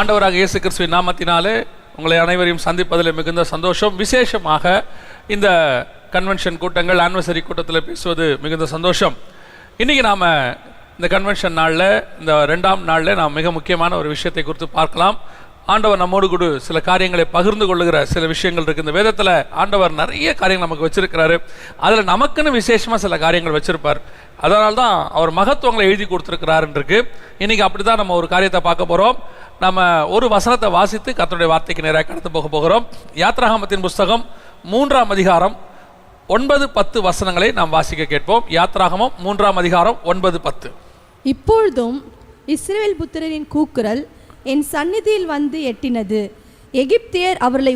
ஆண்டவராக இயேசு கிறிஸ்துவின் நாமத்தினாலே உங்களை அனைவரையும் சந்திப்பதில் மிகுந்த சந்தோஷம். விசேஷமாக இந்த கன்வென்ஷன் கூட்டங்கள் ஆனிவர்சரி கூட்டத்தில் பேசுவது மிகுந்த சந்தோஷம். இன்றைக்கி நாம் இந்த கன்வென்ஷன் நாளில், இந்த 2ஆம் நாளில் நாம் மிக முக்கியமான ஒரு விஷயத்தை குறித்து பார்க்கலாம். ஆண்டவர் நம்மோடு கூட சில காரியங்களை பகிர்ந்து கொள்ளுகிற சில விஷயங்கள் இருக்குது. இந்த வேதத்தில் ஆண்டவர் நிறைய காரியங்கள் நமக்கு வச்சிருக்கிறாரு. அதில் நமக்குன்னு விசேஷமாக சில காரியங்கள் வச்சிருப்பார். அதனால தான் அவர் மகத்துவங்களை எழுதி கொடுத்துருக்கிறாருன்றிருக்கு. இன்றைக்கி அப்படி தான் நம்ம ஒரு காரியத்தை பார்க்க போகிறோம். நம்ம ஒரு வசனத்தை வாசித்து கர்த்தருடைய வார்த்தைக்கு நேராக கடந்து போக போகிறோம். யாத்ராகமத்தின் புஸ்தகம் 3ஆம் அதிகாரம் 9-10 வசனங்களை நாம் வாசிக்க கேட்போம். யாத்ராகமம் 3ஆம் அதிகாரம் 9-10. இப்பொழுதும் இஸ்ரவேல் புத்திரரின் கூக்குரல் என் சந்நிதியில் வந்து எட்டினது. எகிப்தியர் அவர்களை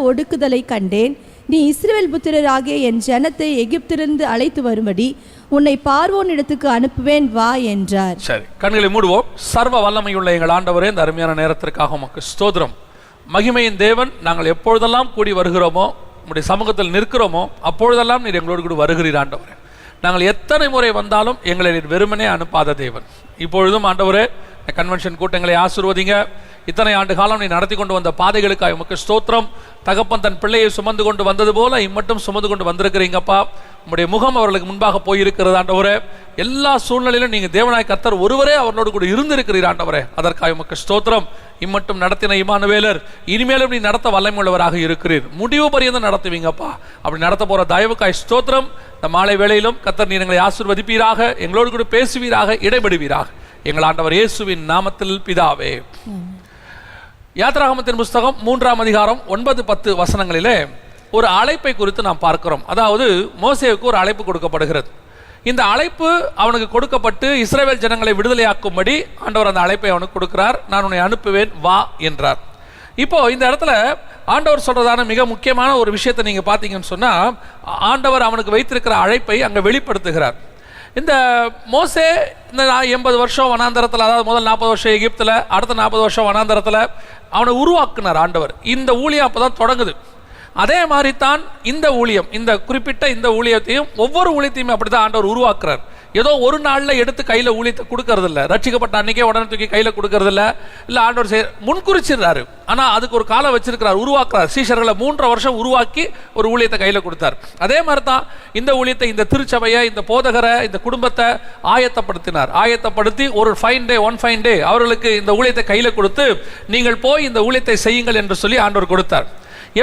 ஒடுக்குதலை கண்டேன். நீ இஸ்ரவேல் புத்திரராகிய என் ஜனத்தை எகிப்திலிருந்து அழைத்து வரும்படி உன்னை பார்வோன் இடத்துக்கு அனுப்புவேன், வா என்றார். சரி, கண்களை மூடுவோம். சர்வ வல்லமையுள்ள எங்கள் ஆண்டவரே, இந்த அருமையான நேரத்திற்காக உமக்கு ஸ்தோத்திரம். மகிமையின் தேவன், நாங்கள் எப்பொழுதெல்லாம் கூடி வருகிறோமோ, உங்களுடைய சமூகத்தில் நிற்கிறோமோ, அப்பொழுதெல்லாம் நீர் எங்களோடு கூட வருகிறீர் ஆண்டவரே. நாங்கள் எத்தனை முறை வந்தாலும் எங்களை நீர் வெறுமனே அனுப்பாத தேவன். இப்பொழுதும் ஆண்டவரே, கன்வென்ஷன் கூட்டங்களை ஆசீர்வதிங்க. இத்தனை ஆண்டு காலம் நீ நடத்தி கொண்டு வந்த பாதைகளுக்காக உமக்கு ஸ்தோத்திரம். தகப்பன் தன் பிள்ளையை சுமந்து கொண்டு வந்தது போல இம்மட்டும் சுமந்து கொண்டு வந்திருக்கிறீங்கப்பா. உங்களுடைய முகம் அவர்களுக்கு முன்பாக போயிருக்கிறது ஆண்டவரே. எல்லா சூழ்நிலையிலும் நீங்கள் தேவனாய் கர்த்தர் ஒருவரே அவர்களோடு கூட இருந்திருக்கிறீர் ஆண்டவரே. அதற்காக உமக்கு ஸ்தோத்திரம். இம்மட்டும் நடத்தின இம்மானுவேலர் இனிமேலும் நீ நடத்த வல்லமையுள்ளவராக இருக்கிறீர். முடிவு பரியந்தம் நடத்துவீங்கப்பா. அப்படி நடத்த போகிற தயவுக்காய் ஸ்தோத்திரம். இந்த மாலை வேளையிலும் கர்த்தர் நீர் எங்களை ஆசீர்வதிப்பீராக, எங்களோடு கூட பேசுவீராக, இடைபடுவீராக. எங்கள் ஆண்டவர் இயேசுவின் நாமத்தில் பிதாவே. யாத்ராகமத்தின் புஸ்தகம் 3ஆம் அதிகாரம் 9-10 வசனங்களிலே ஒரு அழைப்பை குறித்து நாம் பார்க்கிறோம். அதாவது மோசேவுக்கு ஒரு அழைப்பு கொடுக்கப்படுகிறது. இந்த அழைப்பு அவனுக்கு கொடுக்கப்பட்டு இஸ்ரவேல் ஜனங்களை விடுதலையாக்கும்படி ஆண்டவர் அந்த அழைப்பை அவனுக்கு கொடுக்கிறார். நான் உன்னை அனுப்புவேன், வா என்றார். இப்போ இந்த இடத்துல ஆண்டவர் சொல்றதான மிக முக்கியமான ஒரு விஷயத்தை நீங்க பார்த்தீங்கன்னு சொன்னா, ஆண்டவர் அவனுக்கு வைத்திருக்கிற அழைப்பை அங்கே வெளிப்படுத்துகிறார். இந்த மோசே இந்த 80 வருஷம் வனாந்தரத்தில், அதாவது முதல் 40 வருஷம் எகிப்தில், அடுத்த 40 வருஷம் வனாந்தரத்தில் அவனை உருவாக்குனார் ஆண்டவர். இந்த ஊழியம் அப்போ தான் தொடங்குது. அதே மாதிரி தான் இந்த ஊழியம், இந்த குறிப்பிட்ட இந்த ஊழியத்தையும், ஒவ்வொரு ஊழியத்தையுமே அப்படி தான் ஆண்டவர் உருவாக்குறார். ஏதோ ஒரு நாளில் எடுத்து கையில் ஊழியத்தை கொடுக்கறது இல்லை. ரட்சிக்கப்பட்ட அன்றைக்கே உடனே தூக்கி கையில் கொடுக்கறது இல்லை. ஆண்டவர் முன்குறிச்சிடுறாரு. ஆனால் அதுக்கு ஒரு காலம் வச்சிருக்கிறார், உருவாக்குறார். சீஷர்களை 3 வருஷம் உருவாக்கி ஒரு ஊழியத்தை கையில் கொடுத்தார். அதே மாதிரி தான் இந்த ஊழியத்தை, இந்த திருச்சபையை, இந்த போதகரை, இந்த குடும்பத்தை ஆயத்தப்படுத்தினார். ஆயத்தப்படுத்தி ஒரு ஒன் ஃபைன் டே அவர்களுக்கு இந்த ஊழியத்தை கையில் கொடுத்து, நீங்கள் போய் இந்த ஊழியத்தை செய்யுங்கள் என்று சொல்லி ஆண்டவர் கொடுத்தார்.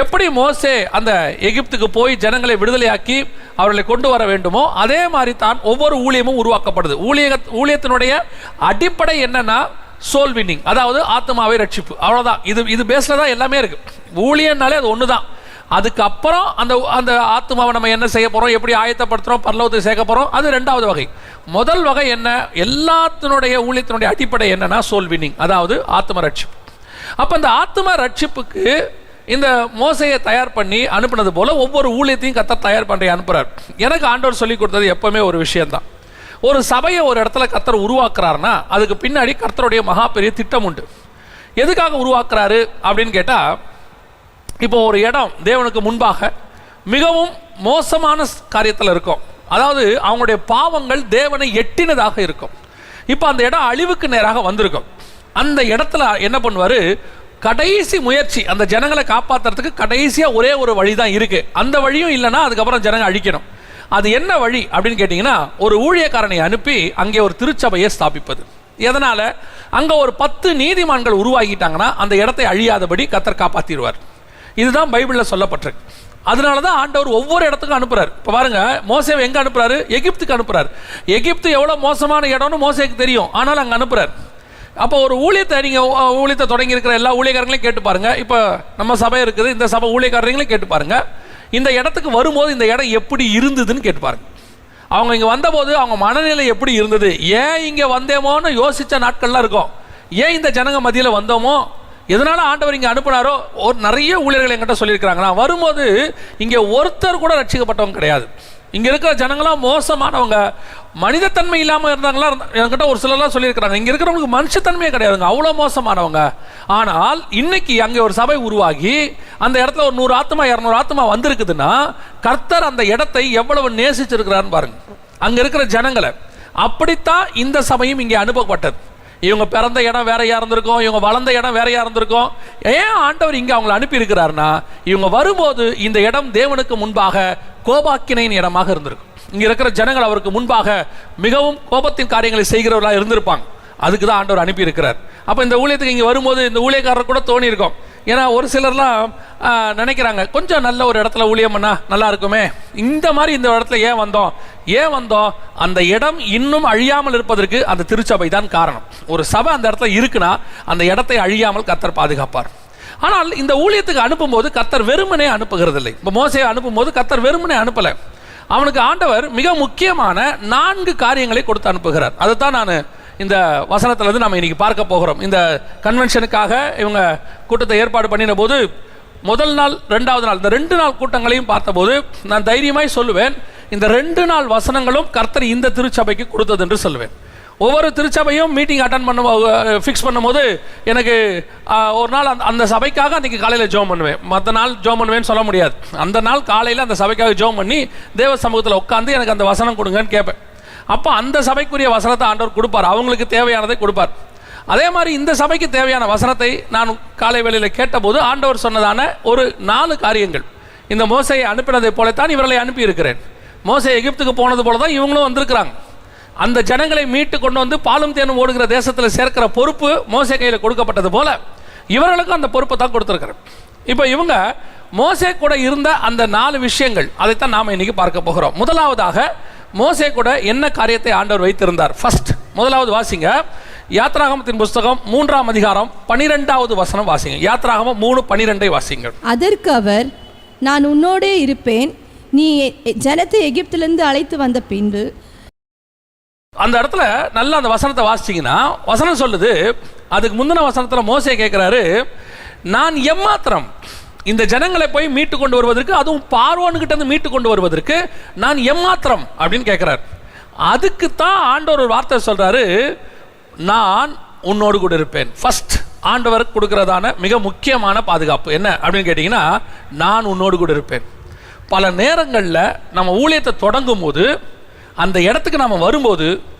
எப்படி மோசே அந்த எகிப்துக்கு போய் ஜனங்களை விடுதலையாக்கி அவர்களை கொண்டு வர வேண்டுமோ, அதே மாதிரி தான் ஒவ்வொரு ஊழியமும் உருவாக்கப்படுது. ஊழியத்தினுடைய அடிப்படை என்னன்னா சோல் வின்னிங், அதாவது ஆத்மாவை ரட்சிப்பு. அவ்வளோதான். இது பேஸ்ல தான் எல்லாமே இருக்கு. ஊழியனாலே அது ஒன்று தான். அதுக்கப்புறம் அந்த ஆத்மாவை நம்ம என்ன செய்ய போகிறோம், எப்படி ஆயத்தப்படுத்துகிறோம், பரலோகத்தை சேர்க்க போகிறோம், அது 2வது வகை. முதல் வகை என்ன, எல்லாத்தினுடைய ஊழியத்தினுடைய அடிப்படை என்னன்னா சோல் வின்னிங், அதாவது ஆத்ம ரட்சிப்பு. அப்போ இந்த ஆத்ம ரட்சிப்புக்கு இந்த மோசையை தயார் பண்ணி அனுப்புனது போல ஒவ்வொரு ஊழியத்தையும் கர்த்தர் தயார் பண்ணி அனுப்புறார். எனக்கு ஆண்டவர் சொல்லி கொடுத்தது எப்பவுமே ஒரு விஷயம்தான். ஒரு சபையை ஒரு இடத்துல கர்த்தர் உருவாக்குறாருன்னா அதுக்கு பின்னாடி கர்த்தருடைய மகா பெரிய திட்டம் உண்டு. எதுக்காக உருவாக்குறாரு அப்படின்னு கேட்டால், இப்போ ஒரு இடம் தேவனுக்கு முன்பாக மிகவும் மோசமான காரியத்தில் இருக்கும். அதாவது அவங்களுடைய பாவங்கள் தேவனை எட்டினதாக இருக்கும். இப்போ அந்த இடம் அழிவுக்கு நேராக வந்திருக்கும். அந்த இடத்துல என்ன பண்ணுவார், கடைசி முயற்சி, அந்த ஜனங்களை காப்பாற்றுறதுக்கு கடைசியாக ஒரே ஒரு வழி தான் இருக்குது. அந்த வழியும் இல்லைன்னா அதுக்கப்புறம் ஜனங்க அழிக்கணும். அது என்ன வழி அப்படின்னு கேட்டிங்கன்னா, ஒரு ஊழியக்காரனை அனுப்பி அங்கே ஒரு திருச்சபையை ஸ்தாபிப்பது. எதனால், அங்கே ஒரு 10 நீதிமான்கள் உருவாகிட்டாங்கன்னா அந்த இடத்தை அழியாதபடி கர்த்தர் காப்பாற்றிடுவார். இதுதான் பைபிளில் சொல்லப்பட்டிருக்கு. அதனால தான் ஆண்டவர் ஒவ்வொரு இடத்துக்கும் அனுப்புறாரு. இப்போ பாருங்க, மோசேவை எங்கே அனுப்புறாரு, எகிப்துக்கு அனுப்புறாரு. எகிப்து எவ்வளோ மோசமான இடம்னு மோசேக்கு தெரியும், ஆனால் அங்கே அனுப்புறாரு. அப்போ ஒரு ஊழியத்தை, நீங்கள் ஊழியத்தை தொடங்கி இருக்கிற எல்லா ஊழியக்காரங்களையும் கேட்டு பாருங்க. இப்போ நம்ம சபை இருக்குது, இந்த சபை ஊழியக்காரங்களையும் கேட்டு பாருங்க. இந்த இடத்துக்கு வரும்போது இந்த இடம் எப்படி இருந்ததுன்னு கேட்டு பாருங்க. அவங்க இங்கே வந்தபோது அவங்க மனநிலை எப்படி இருந்தது, ஏன் இங்கே வந்தேமோன்னு யோசித்த நாட்கள்லாம் இருக்கும். ஏன் இந்த ஜனங்க மத்தியில் வந்தோமோ, எதனால ஆண்டவர் இங்கே அனுப்புனாரோ. ஒரு நிறைய ஊழியர்கள் என்கிட்ட சொல்லியிருக்கிறாங்க, நான் வரும்போது இங்கே ஒருத்தர் கூட ரட்சிக்கப்பட்டவங்க கிடையாது. இங்கே இருக்கிற ஜனங்களாம் மோசமானவங்க, மனிதத்தன்மை இல்லாமல் இருந்தாங்களா என்கிட்ட ஒரு சிலர்லாம் சொல்லியிருக்கிறாங்க. இங்கே இருக்கிறவங்களுக்கு மனுஷத்தன்மையே கிடையாதுங்க, அவ்வளோ மோசமானவங்க. ஆனால் இன்னைக்கு அங்கே ஒரு சபை உருவாகி அந்த இடத்துல ஒரு 100 ஆத்மா 200 ஆத்மா வந்திருக்குதுன்னா கர்த்தர் அந்த இடத்தை எவ்வளவு நேசிச்சிருக்கிறான்னு பாருங்க, அங்கே இருக்கிற ஜனங்களை. அப்படித்தான் இந்த சபையும் இங்கே அனுப்பப்பட்டது. இவங்க பிறந்த இடம் வேறையா இருந்திருக்கும், இவங்க வளர்ந்த இடம் வேறையா இருந்திருக்கும். ஏன் ஆண்டவர் இங்கே அவங்களை அனுப்பி இருக்கிறார்னா, இவங்க வரும்போது இந்த இடம் தேவனுக்கு முன்பாக கோபாக்கினையின் இடமாக இருந்திருக்கும். இங்க இருக்கிற ஜனங்கள் அவருக்கு முன்பாக மிகவும் கோபத்தின் காரியங்களை செய்கிறவர்களாக இருந்திருப்பாங்க. அதுக்கு தான் ஆண்டவர் அனுப்பி இருக்கிறார். அப்போ இந்த ஊழியத்துக்கு இங்கே வரும்போது இந்த ஊழியக்காரர் கூட தோணி இருக்கும். ஏன்னா ஒரு சிலர்லாம் நினைக்கிறாங்க, கொஞ்சம் நல்ல ஒரு இடத்துல ஊழியம் பண்ணா நல்லா இருக்குமே, இந்த மாதிரி இந்த இடத்துல ஏன் வந்தோம்? அந்த இடம் இன்னும் அழியாமல் இருப்பதற்கு அந்த திருச்சபை தான் காரணம். ஒரு சபை அந்த இடத்துல இருக்குன்னா அந்த இடத்தை அழியாமல் கர்த்தர் பாதுகாப்பார். ஆனால் இந்த ஊழியத்துக்கு அனுப்பும்போது கர்த்தர் வெறுமனே அனுப்புகிறது இல்லை. இப்போ மோசேயை அனுப்பும்போது கர்த்தர் வெறுமனே அனுப்பலை. அவனுக்கு ஆண்டவர் மிக முக்கியமான 4 காரியங்களை கொடுத்து அனுப்புகிறார். அதுதான் நான் இந்த வசனத்திலிருந்து நம்ம இன்னைக்கு பார்க்க போகிறோம். இந்த கன்வென்ஷனுக்காக இவங்க கூட்டத்தை ஏற்பாடு பண்ணின போது முதல் நாள் 2வது நாள் இந்த 2 நாள் கூட்டங்களையும் பார்த்தபோது நான் தைரியமாய் சொல்லுவேன், இந்த 2 நாள் வசனங்களும் கர்த்தர் இந்த திருச்சபைக்கு கொடுத்தது என்று சொல்லுவேன். ஒவ்வொரு திருச்சபையும் மீட்டிங் அட்டன் ஃபிக்ஸ் பண்ணும்போது எனக்கு ஒரு நாள் அந்த சபைக்காக அன்றைக்கி காலையில் ஜோம் பண்ணுவேன். மற்ற நாள் ஜோம் பண்ணுவேன்னு சொல்ல முடியாது. அந்த நாள் காலையில் அந்த சபைக்காக ஜோம் பண்ணி தேவ சமூகத்தில் உட்காந்து எனக்கு அந்த வசனம் கொடுங்கன்னு கேட்பேன். அப்போ அந்த சபைக்குரிய வசனத்தை ஆண்டவர் கொடுப்பார், அவங்களுக்கு தேவையானதை கொடுப்பார். அதே மாதிரி இந்த சபைக்கு தேவையான வசனத்தை நான் காலை வேளையில் கேட்டபோது ஆண்டவர் சொன்னதான ஒரு 4 காரியங்கள். இந்த மோசையை அனுப்பினதை போலத்தான் இவர்களை அனுப்பி இருக்கிறேன். மோசை எகிப்துக்கு போனது போல தான் இவங்களும் வந்திருக்கிறாங்க. அந்த ஜனங்களை மீட்டு கொண்டு வந்து பாலும் தேனும் ஓடுகிற தேசத்தில் சேர்க்கிற பொறுப்பு மோசே கையில் கொடுக்கப்பட்டது போல இவர்களுக்கும் அந்த பொறுப்பை தான் கொடுத்துருக்கிறேன். இப்போ இவங்க மோசே கூட இருந்த அந்த 4 விஷயங்கள், அதைத்தான் நாம் இன்னைக்கு பார்க்க போகிறோம். முதலாவதாக மோசே கூட என்ன காரியத்தை ஆண்டவர் வைத்திருந்தார். ஃபர்ஸ்ட் முதலாவது வாசிங்க, யாத்ராகமத்தின் புஸ்தகம் 3ஆம் அதிகாரம் 12வது வசனம் வாசிங்க. யாத்ராகமம் 3:12 வாசிங்க. அதற்கு அவர், நான் உன்னோடே இருப்பேன், நீ ஜனத்தை எகிப்திலிருந்து அழைத்து வந்த பின்பு. அந்த இடத்துல நல்லா அந்த வசனத்தை வாசிச்சிங்கன்னா வசனம் சொல்லுது, அதுக்கு முந்தின வசனத்தில் மோசே கேட்குறாரு, நான் எம்மாத்திரம் இந்த ஜனங்களை போய் மீட்டு கொண்டு வருவதற்கு, அதுவும் பார்வோன்கிட்ட இருந்து மீட்டு கொண்டு வருவதற்கு நான் எம்மாத்திரம் அப்படின்னு கேட்குறாரு. அதுக்கு தான் ஆண்டவர் ஒரு வார்த்தை சொல்றாரு, நான் உன்னோடு கூட இருப்பேன். ஃபர்ஸ்ட் ஆண்டவர் கொடுக்கிறதான மிக முக்கியமான பாதுகாப்பு என்ன அப்படின்னு கேட்டிங்கன்னா, நான் உன்னோடு கூட இருப்பேன். பல நேரங்களில் நம்ம ஊழியத்தை தொடங்கும் போது அந்த இடத்துக்கு நாம் வரும்போது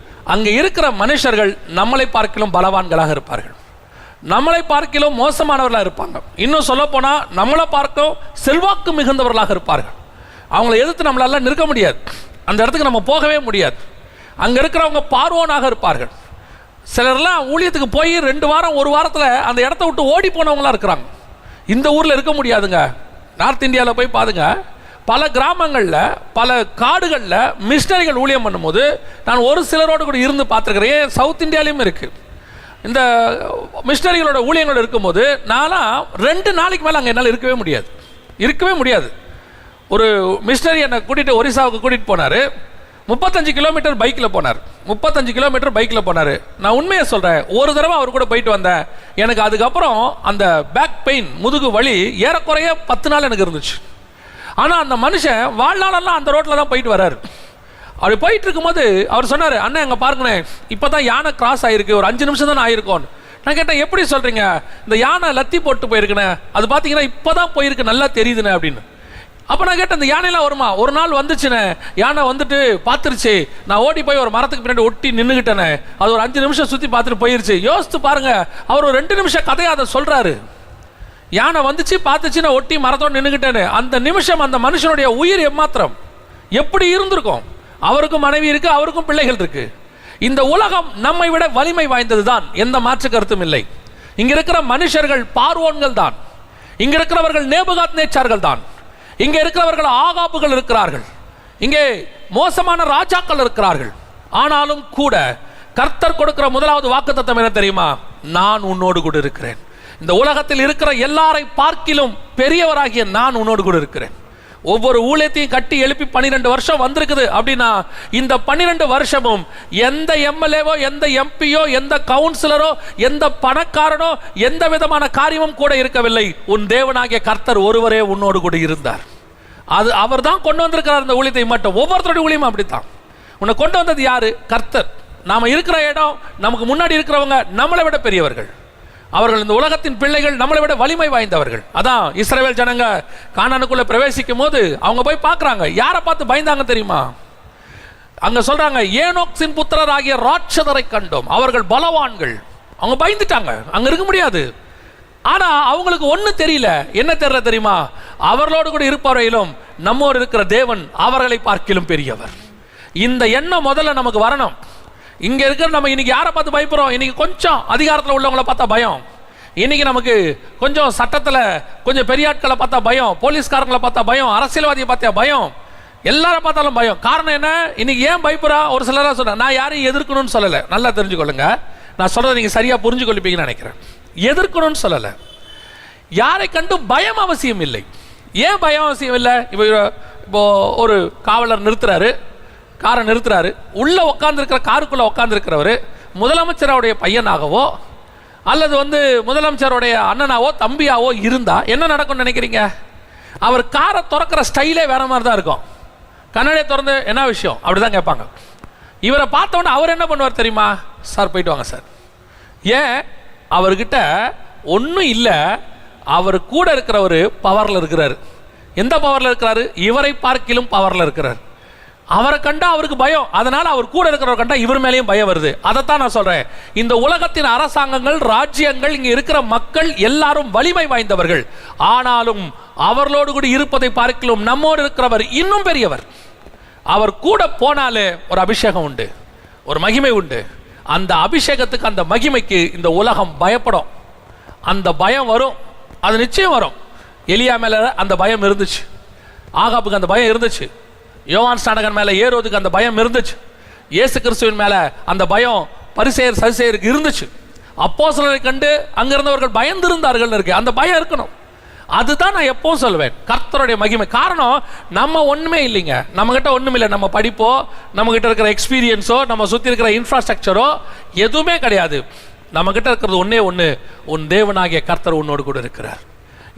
அங்கே இருக்கிற மனுஷர்கள் நம்மளை பார்க்கிலும் பலவான்களாக இருப்பார்கள், நம்மளை பார்க்கிலும் மோசமானவர்களாக இருப்பாங்க. இன்னும் சொல்ல போனால் நம்மளை பார்க்க செல்வாக்கு மிகுந்தவர்களாக இருப்பார்கள். அவங்கள எதிர்த்து நம்மளால நிற்க முடியாது, அந்த இடத்துக்கு நம்ம போகவே முடியாது. அங்கே இருக்கிறவங்க பார்வோனாக இருப்பார்கள். சிலர்லாம் ஊழியத்துக்கு போய் 2 வாரம் 1 வாரத்தில் அந்த இடத்த விட்டு ஓடி போனவங்களாம் இருக்கிறாங்க. இந்த ஊரில் இருக்க முடியாதுங்க. நார்த் இந்தியாவில் போய் பாருங்க, பல கிராமங்களில் பல காடுகளில் மிஷனரிகள் ஊழியம் பண்ணும்போது நான் ஒரு சிலரோடு கூட இருந்து பார்த்துருக்கிறேன். சவுத் இந்தியாலையும் இருக்குது. இந்த மிஷனரிகளோட ஊழியங்கள் இருக்கும்போது நான்லாம் 2 நாளைக்கு மேலே அங்கே என்னால் இருக்கவே முடியாது. ஒரு மிஷனரி என்னை கூட்டிகிட்டு ஒரிசாவுக்கு கூட்டிகிட்டு போனார். 35 கிலோமீட்டர் பைக்கில் போனார். 35 கிலோமீட்டர் பைக்கில் போனார். நான் உண்மையை சொல்கிறேன், ஒரு தடவை அவர் கூட போயிட்டு வந்தேன். எனக்கு அதுக்கப்புறம் அந்த பேக் பெயின், முதுகு வலி ஏறக்குறைய 10 நாள் எனக்கு இருந்துச்சு. ஆனால் அந்த மனுஷன் வாழ்நாளெல்லாம் அந்த ரோட்டில் தான் போயிட்டு வர்றாரு. அப்படி போயிட்டு இருக்கும்போது அவர் சொன்னார், அண்ணன் அங்கே பாருங்கண்ணே, இப்போ தான் யானை கிராஸ் ஆகிருக்கு, ஒரு 5 நிமிஷம் தான் ஆயிருக்கோன்னு. நான் கேட்டேன், எப்படி சொல்கிறீங்க? இந்த யானை லத்தி போட்டு போயிருக்குண்ணே, அது பார்த்தீங்கன்னா இப்போ தான் போயிருக்கு, நல்லா தெரியுதுண்ணே அப்படின்னு. அப்போ நான் கேட்டேன், இந்த யானையெல்லாம் வருமா? ஒரு நாள் வந்துச்சுண்ணே, யானை வந்துட்டு பார்த்துருச்சு, நான் ஓடி போய் ஒரு மரத்துக்கு பின்னாடி ஒட்டி நின்றுக்கிட்டேனே, அது ஒரு 5 நிமிஷம் சுற்றி பார்த்துட்டு போயிருச்சு. யோசித்து பாருங்க, அவர் ஒரு 2 நிமிஷம் கதையை அதை சொல்கிறாரு. யானை வந்துச்சு, பார்த்துச்சு, நான் ஒட்டி மரத்தோடு நின்றுக்கிட்டேன்னு. அந்த நிமிஷம் அந்த மனுஷனுடைய உயிர் எம்மாத்திரம் எப்படி இருந்திருக்கும்? அவருக்கும் மனைவி இருக்கு, அவருக்கும் பிள்ளைகள் இருக்கு. இந்த உலகம் நம்மை விட வலிமை வாய்ந்தது தான், எந்த மாற்று கருத்தும் இல்லை. இங்க இருக்கிற மனுஷர்கள் பார்வோன்கள் தான், இங்க இருக்கிறவர்கள் நேபுகாத்நேச்சார்கள் தான், இங்க இருக்கிறவர்கள் ஆகாபுகள் இருக்கிறார்கள், இங்கே மோசமான ராஜாக்கள் இருக்கிறார்கள். ஆனாலும் கூட கர்த்தர் கொடுக்கிற முதலாவது வாக்குத்தத்தம் என்ன தெரியுமா? நான் உன்னோடு கூட இருக்கிறேன். இந்த உலகத்தில் இருக்கிற எல்லாரை பார்க்கிலும் பெரியவராகிய நான் உன்னோடு கூட இருக்கிறேன். ஒவ்வொரு ஊழியத்தையும் கட்டி எழுப்பி 12 வருஷம் வந்திருக்குது அப்படின்னா, இந்த 12 வருஷமும் எந்த எம்எல்ஏவோ, எந்த எம்பியோ, எந்த கவுன்சிலரோ, எந்த பணக்காரனோ, எந்த விதமான காரியமும் கூட இருக்கவில்லை. உன் தேவனாகிய கர்த்தர் ஒருவரே உன்னோடு கூட இருந்தார். அது அவர் தான் கொண்டு வந்திருக்கிறார் இந்த ஊழியத்தை மட்டும். ஒவ்வொருத்தருடைய ஊழியமும் அப்படித்தான். உன்னை கொண்டு வந்தது யாரு? கர்த்தர். நாம இருக்கிற இடம், நமக்கு முன்னாடி இருக்கிறவங்க நம்மளை விட பெரியவர்கள். அவர்கள் இந்த உலகத்தின் பிள்ளைகள், நம்மளை விட வலிமை வாய்ந்தவர்கள். அதான் இஸ்ரவேல் ஜனங்க கானானுக்குள்ள பிரவேசிக்கும் போது அவங்க போய் பார்க்குறாங்க. யாரை பார்த்து பயந்தாங்க தெரியுமா? அங்க சொல்றாங்க, ஏனோக்சின் புத்திரர் ஆகிய ராட்சதரை கண்டோம், அவர்கள் பலவான்கள். அவங்க பயந்துட்டாங்க, அங்க இருக்க முடியாது. ஆனா அவங்களுக்கு ஒண்ணு தெரியல. என்ன தெரியல தெரியுமா? அவர்களோடு கூட இருப்பவரையிலும் நம்மோடு இருக்கிற தேவன் அவர்களை பார்க்கிலும் பெரியவர். இந்த எண்ணம் முதல்ல நமக்கு வரணும். இங்க இருக்கிற நம்ம இன்னைக்கு யாரை பார்த்து பயப்படுறோம்? இன்னைக்கு கொஞ்சம் அதிகாரத்தில் உள்ளவங்களை பார்த்தா பயம், இன்னைக்கு நமக்கு கொஞ்சம் சட்டத்தில் கொஞ்சம் பெரிய ஆட்களை பார்த்தா பயம், போலீஸ்காரங்களை பார்த்தா பயம், அரசியல்வாதியை பார்த்தா பயம், எல்லாரும் பார்த்தாலும் பயம். காரணம் என்ன? இன்னைக்கு ஏன் பயப்படுறா? ஒரு சிலராக சொல்றேன், நான் யாரையும் எதிர்க்கணும்னு சொல்லலை, நல்லா தெரிஞ்சுக்கொள்ளுங்க. நான் சொல்றதை நீங்க சரியா புரிஞ்சு கொள்ளிப்பீங்கன்னு நினைக்கிறேன். எதிர்க்கணும்னு சொல்லலை, யாரை கண்டும் பயம் அவசியம் இல்லை. ஏன் பயம் அவசியம் இல்லை? இப்போ ஒரு காவலர் நிறுத்துறாரு, காரை நிறுத்துறாரு, உள்ள உட்கார்ந்துருக்கிற காருக்குள்ள உட்கார்ந்துருக்கிறவர் முதலமைச்சருடைய பையனாகவோ அல்லது முதலமைச்சருடைய அண்ணனாவோ தம்பியாவோ இருந்தா என்ன நடக்கும்னு நினைக்கிறீங்க? அவர் காரை திறக்கிற ஸ்டைலே வேற மாதிரி தான் இருக்கும். கண்ணாடியை திறந்து என்ன விஷயம் அப்படிதான் கேட்பாங்க. இவரை பார்த்தோன்னே அவர் என்ன பண்ணுவார் தெரியுமா? சார் போயிட்டு வாங்க சார். ஏன்? அவர்கிட்ட ஒன்றும் இல்லை, அவர் கூட இருக்கிறவர் பவரில் இருக்கிறார். எந்த பவரில் இருக்கிறாரு? இவரை பார்க்கிலும் பவரில் இருக்கிறார். அவரை கண்டா அவருக்கு பயம், அதனால அவர் கூட இருக்கிறவர் கண்டா இவர் மேலேயும் பயம் வருது. அதைத்தான் நான் சொல்றேன். இந்த உலகத்தின் அரசாங்கங்கள், ராஜ்யங்கள், இங்க இருக்கிற மக்கள் எல்லாரும் வலிமை வாய்ந்தவர்கள். ஆனாலும் அவர்களோடு கூட இருப்பதை பார்க்கிலும் நம்மோடு இருக்கிறவர் இன்னும் பெரியவர். அவர் கூட போனாலே ஒரு அபிஷேகம் உண்டு, ஒரு மகிமை உண்டு. அந்த அபிஷேகத்துக்கு, அந்த மகிமைக்கு இந்த உலகம் பயப்படும். அந்த பயம் வரும், அது நிச்சயம் வரும். எலியா மேல அந்த பயம் இருந்துச்சு, ஆகாப்புக்கு அந்த பயம் இருந்துச்சு, யோவான் ஸ்நானகன் மேல ஏரோதுக்கு அந்த பயம் இருந்துச்சு, இயேசு கிறிஸ்துவின் மேல அந்த பயம் பரிசேயர் சதுசேயருக்கு இருந்துச்சு. அப்போஸ்தலரை கண்டு அங்கிருந்தவர்கள் பயந்திருந்தார்கள் இருக்கு. அந்த பயம் இருக்கணும். அதுதான் நான் எப்பவும் சொல்லுவேன், கர்த்தருடைய மகிமை. காரணம், நம்ம ஒண்ணுமே இல்லைங்க, நம்ம கிட்ட ஒண்ணுமே இல்லை. நம்ம படிப்போ, நம்ம கிட்ட இருக்கிற எக்ஸ்பீரியன்ஸோ, நம்ம சுத்தி இருக்கிற இன்ஃப்ராஸ்ட்ரக்சரோ எதுவுமே கிடையாது. நம்ம கிட்ட இருக்கிறது ஒன்னே ஒண்ணு, உன் தேவனாகிய கர்த்தர் உன்னோடு கூட இருக்கிறார்.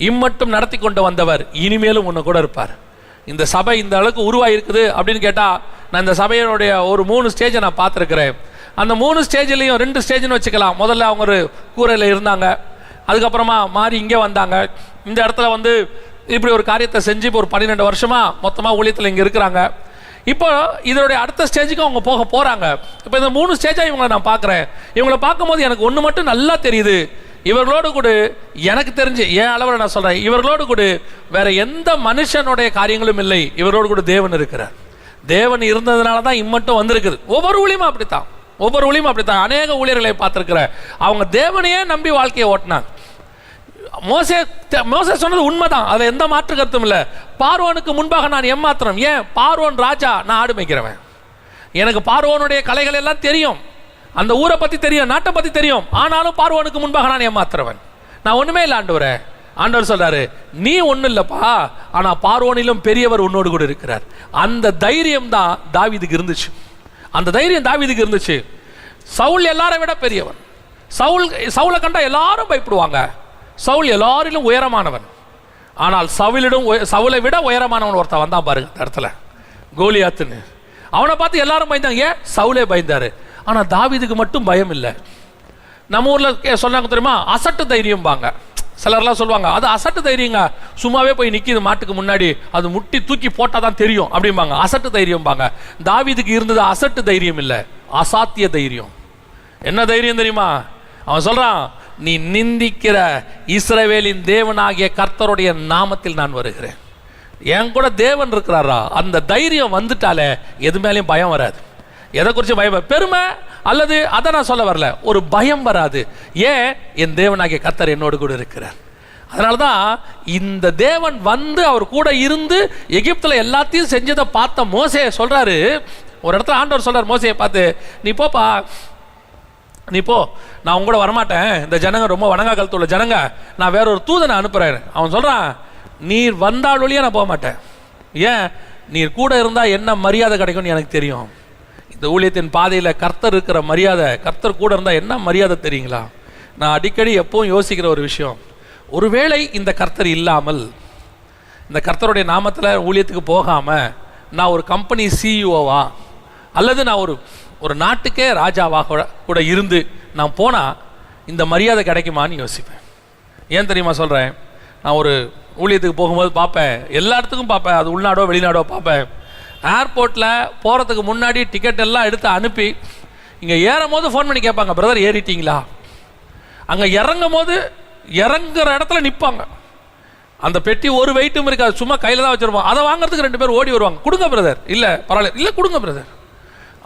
இம்மட்டும் நடத்தி கொண்டு வந்தவர் இனிமேலும் உன்னை கூட இருப்பார். இந்த சபை இந்த அளவுக்கு உருவாயிருக்குது அப்படின்னு கேட்டா, நான் இந்த சபையினுடைய ஒரு 3 ஸ்டேஜை நான் பார்த்துருக்கிறேன். அந்த 3 ஸ்டேஜ்லையும் 2 ஸ்டேஜ்னு வச்சுக்கலாம். முதல்ல அவங்க ஒரு கூரையில் இருந்தாங்க, அதுக்கப்புறமா மாறி இங்கே வந்தாங்க. இந்த இடத்துல இப்படி ஒரு காரியத்தை செஞ்சு இப்போ ஒரு 12 வருஷமா மொத்தமாக ஊழியத்தில் இங்கே இருக்கிறாங்க. இப்போ இதனுடைய அடுத்த ஸ்டேஜுக்கு அவங்க போகிறாங்க. இப்போ இந்த 3 ஸ்டேஜாக இவங்களை நான் பார்க்குறேன். இவங்களை பார்க்கும்போது எனக்கு ஒன்று மட்டும் நல்லா தெரியுது, இவர்களோடு கூட எனக்கு தெரிஞ்சு என் அளவில் நான் சொல்கிறேன், இவர்களோடு கூட வேற எந்த மனுஷனுடைய காரியங்களும் இல்லை, இவரோடு கூட தேவன் இருக்கிறார். தேவன் இருந்ததுனால தான் இம்மட்டும் வந்திருக்குது. ஒவ்வொரு ஊழியமும் அப்படித்தான், ஒவ்வொரு ஊழியமும் அப்படித்தான். அநேக ஊழியர்களை பார்த்துருக்கிறேன், அவங்க தேவனையே நம்பி வாழ்க்கையை ஓட்டினாங்க. மோசே சொன்னது உண்மைதான், அதில் எந்த மாற்று கருத்தும் இல்லை. பார்வோனுக்கு முன்பாக நான் எம்மாத்திரம். ஏன்? பார்வோன் ராஜா, நான் ஆடு மேய்க்கிறவன். எனக்கு பார்வோனுடைய கலைகள் எல்லாம் தெரியும், அந்த ஊரை பற்றி தெரியும், நாட்டை பற்றி தெரியும். ஆனாலும் பார்வோனுக்கு முன்பாக நான் ஏமாத்துறவன், நான் ஒன்றுமே இல்லை ஆண்டவரே. ஆண்டவர் சொல்றாரு, நீ ஒன்றும் இல்லைப்பா, ஆனால் பார்வோனிலும் பெரியவர் உன்னோடு கூட இருக்கிறார். அந்த தைரியம் தான் தாவீதுக்கு இருந்துச்சு. அந்த தைரியம் தாவீதுக்கு இருந்துச்சு. சவுல் எல்லாரை விட பெரியவன். சவுலை கண்டா எல்லாரும் பயப்படுவாங்க. சவுல் எல்லாரிலும் உயரமானவன். ஆனால் சவுலை விட உயரமானவன் ஒருத்தன் வந்தான் பாருங்க அந்த இடத்துல, கோலியாத்துன்னு. அவனை பார்த்து எல்லாரும் பயந்தாங்க. ஏன்? சவுலே பயந்தாரு. ஆனா தாவீதுக்கு மட்டும் பயம் இல்லை. நம்ம ஊர்ல சொன்னாங்க தெரியுமா, அசட்டு தைரியம் பாங்க. சிலர்லாம் சொல்லுவாங்க, அது அசட்டு தைரியங்க, சும்மாவே போய் நிக்கிது மாட்டுக்கு முன்னாடி, அது முட்டி தூக்கி போட்டாதான் தெரியும் அப்படிம்பாங்க. அசட்டு தைரியம் பாங்க. தாவீதுக்கு இருந்தது அசட்டு தைரியம் இல்லை, அசாத்திய தைரியம். என்ன தைரியம் தெரியுமா? அவன் சொல்றான், நீ நிந்திக்கிற இஸ்ரவேலின் தேவனாகிய கர்த்தருடைய நாமத்தில் நான் வருகிறேன். என் கூட தேவன் இருக்கிறாரா? அந்த தைரியம் வந்துட்டாலே எது மேலேயும் பயம் வராது. எதை குறித்து பயம்? பெருமை அல்லது அதை நான் சொல்ல வரல, ஒரு பயம் வராது. ஏன்? என் தேவனாகிய கர்த்தர் என்னோடு கூட இருக்கிறார். அதனால தான் இந்த தேவன் அவர் கூட இருந்து எகிப்தில் எல்லாத்தையும் செஞ்சதை பார்த்த மோசே சொல்றாரு. ஒரு இடத்துல ஆண்டவர் சொல்றாரு மோசையை பார்த்து, நீ போப்பா, நீ போ, நான் உங்களோட வரமாட்டேன், இந்த ஜனங்க ரொம்ப வணங்கா கழுத்து உள்ள ஜனங்க, நான் வேற ஒரு தூதனை அனுப்புறேன். அவன் சொல்றான், நீர் வந்தால் ஒழிய நான் போக மாட்டேன். ஏன்? நீர் கூட இருந்தா என்ன மரியாதை கிடைக்கும்னு எனக்கு தெரியும். இந்த ஊழியத்தின் பாதையில் கர்த்தர் இருக்கிற மரியாதை, கர்த்தர் கூட இருந்தால் என்ன மரியாதை தெரியுங்களா? நான் அடிக்கடி எப்பவும் யோசிக்கிற ஒரு விஷயம், ஒருவேளை இந்த கர்த்தர் இல்லாமல், இந்த கர்த்தருடைய நாமத்தில் ஊழியத்துக்கு போகாமல் நான் ஒரு கம்பெனி சிஇஓவா அல்லது நான் ஒரு நாட்டுக்கே ராஜாவாக கூட இருந்து நான் போனால் இந்த மரியாதை கிடைக்குமான்னு யோசிப்பேன். ஏன் தெரியுமா சொல்கிறேன்? நான் ஒரு ஊழியத்துக்கு போகும்போது பார்ப்பேன், எல்லா இடத்துக்கும் பார்ப்பேன், அது உள்நாடோ வெளிநாடோ பார்ப்பேன். ஏர்போர்ட்டில் போகிறதுக்கு முன்னாடி டிக்கெட் எல்லாம் எடுத்து அனுப்பி இங்கே ஏறும் போது ஃபோன் பண்ணி கேட்பாங்க, பிரதர் ஏறிட்டீங்களா? அங்க இறங்கும் போது இறங்குற இடத்துல நிற்பாங்க. அந்த பெட்டி ஒரு வெயிட்டும் இருக்காது, சும்மா கையில தான் வச்சிருப்போம். அதை வாங்குறதுக்கு 2 பேர் ஓடி வருவாங்க. கொடுங்க பிரதர், இல்ல பரவாயில்ல, இல்ல கொடுங்க பிரதர்.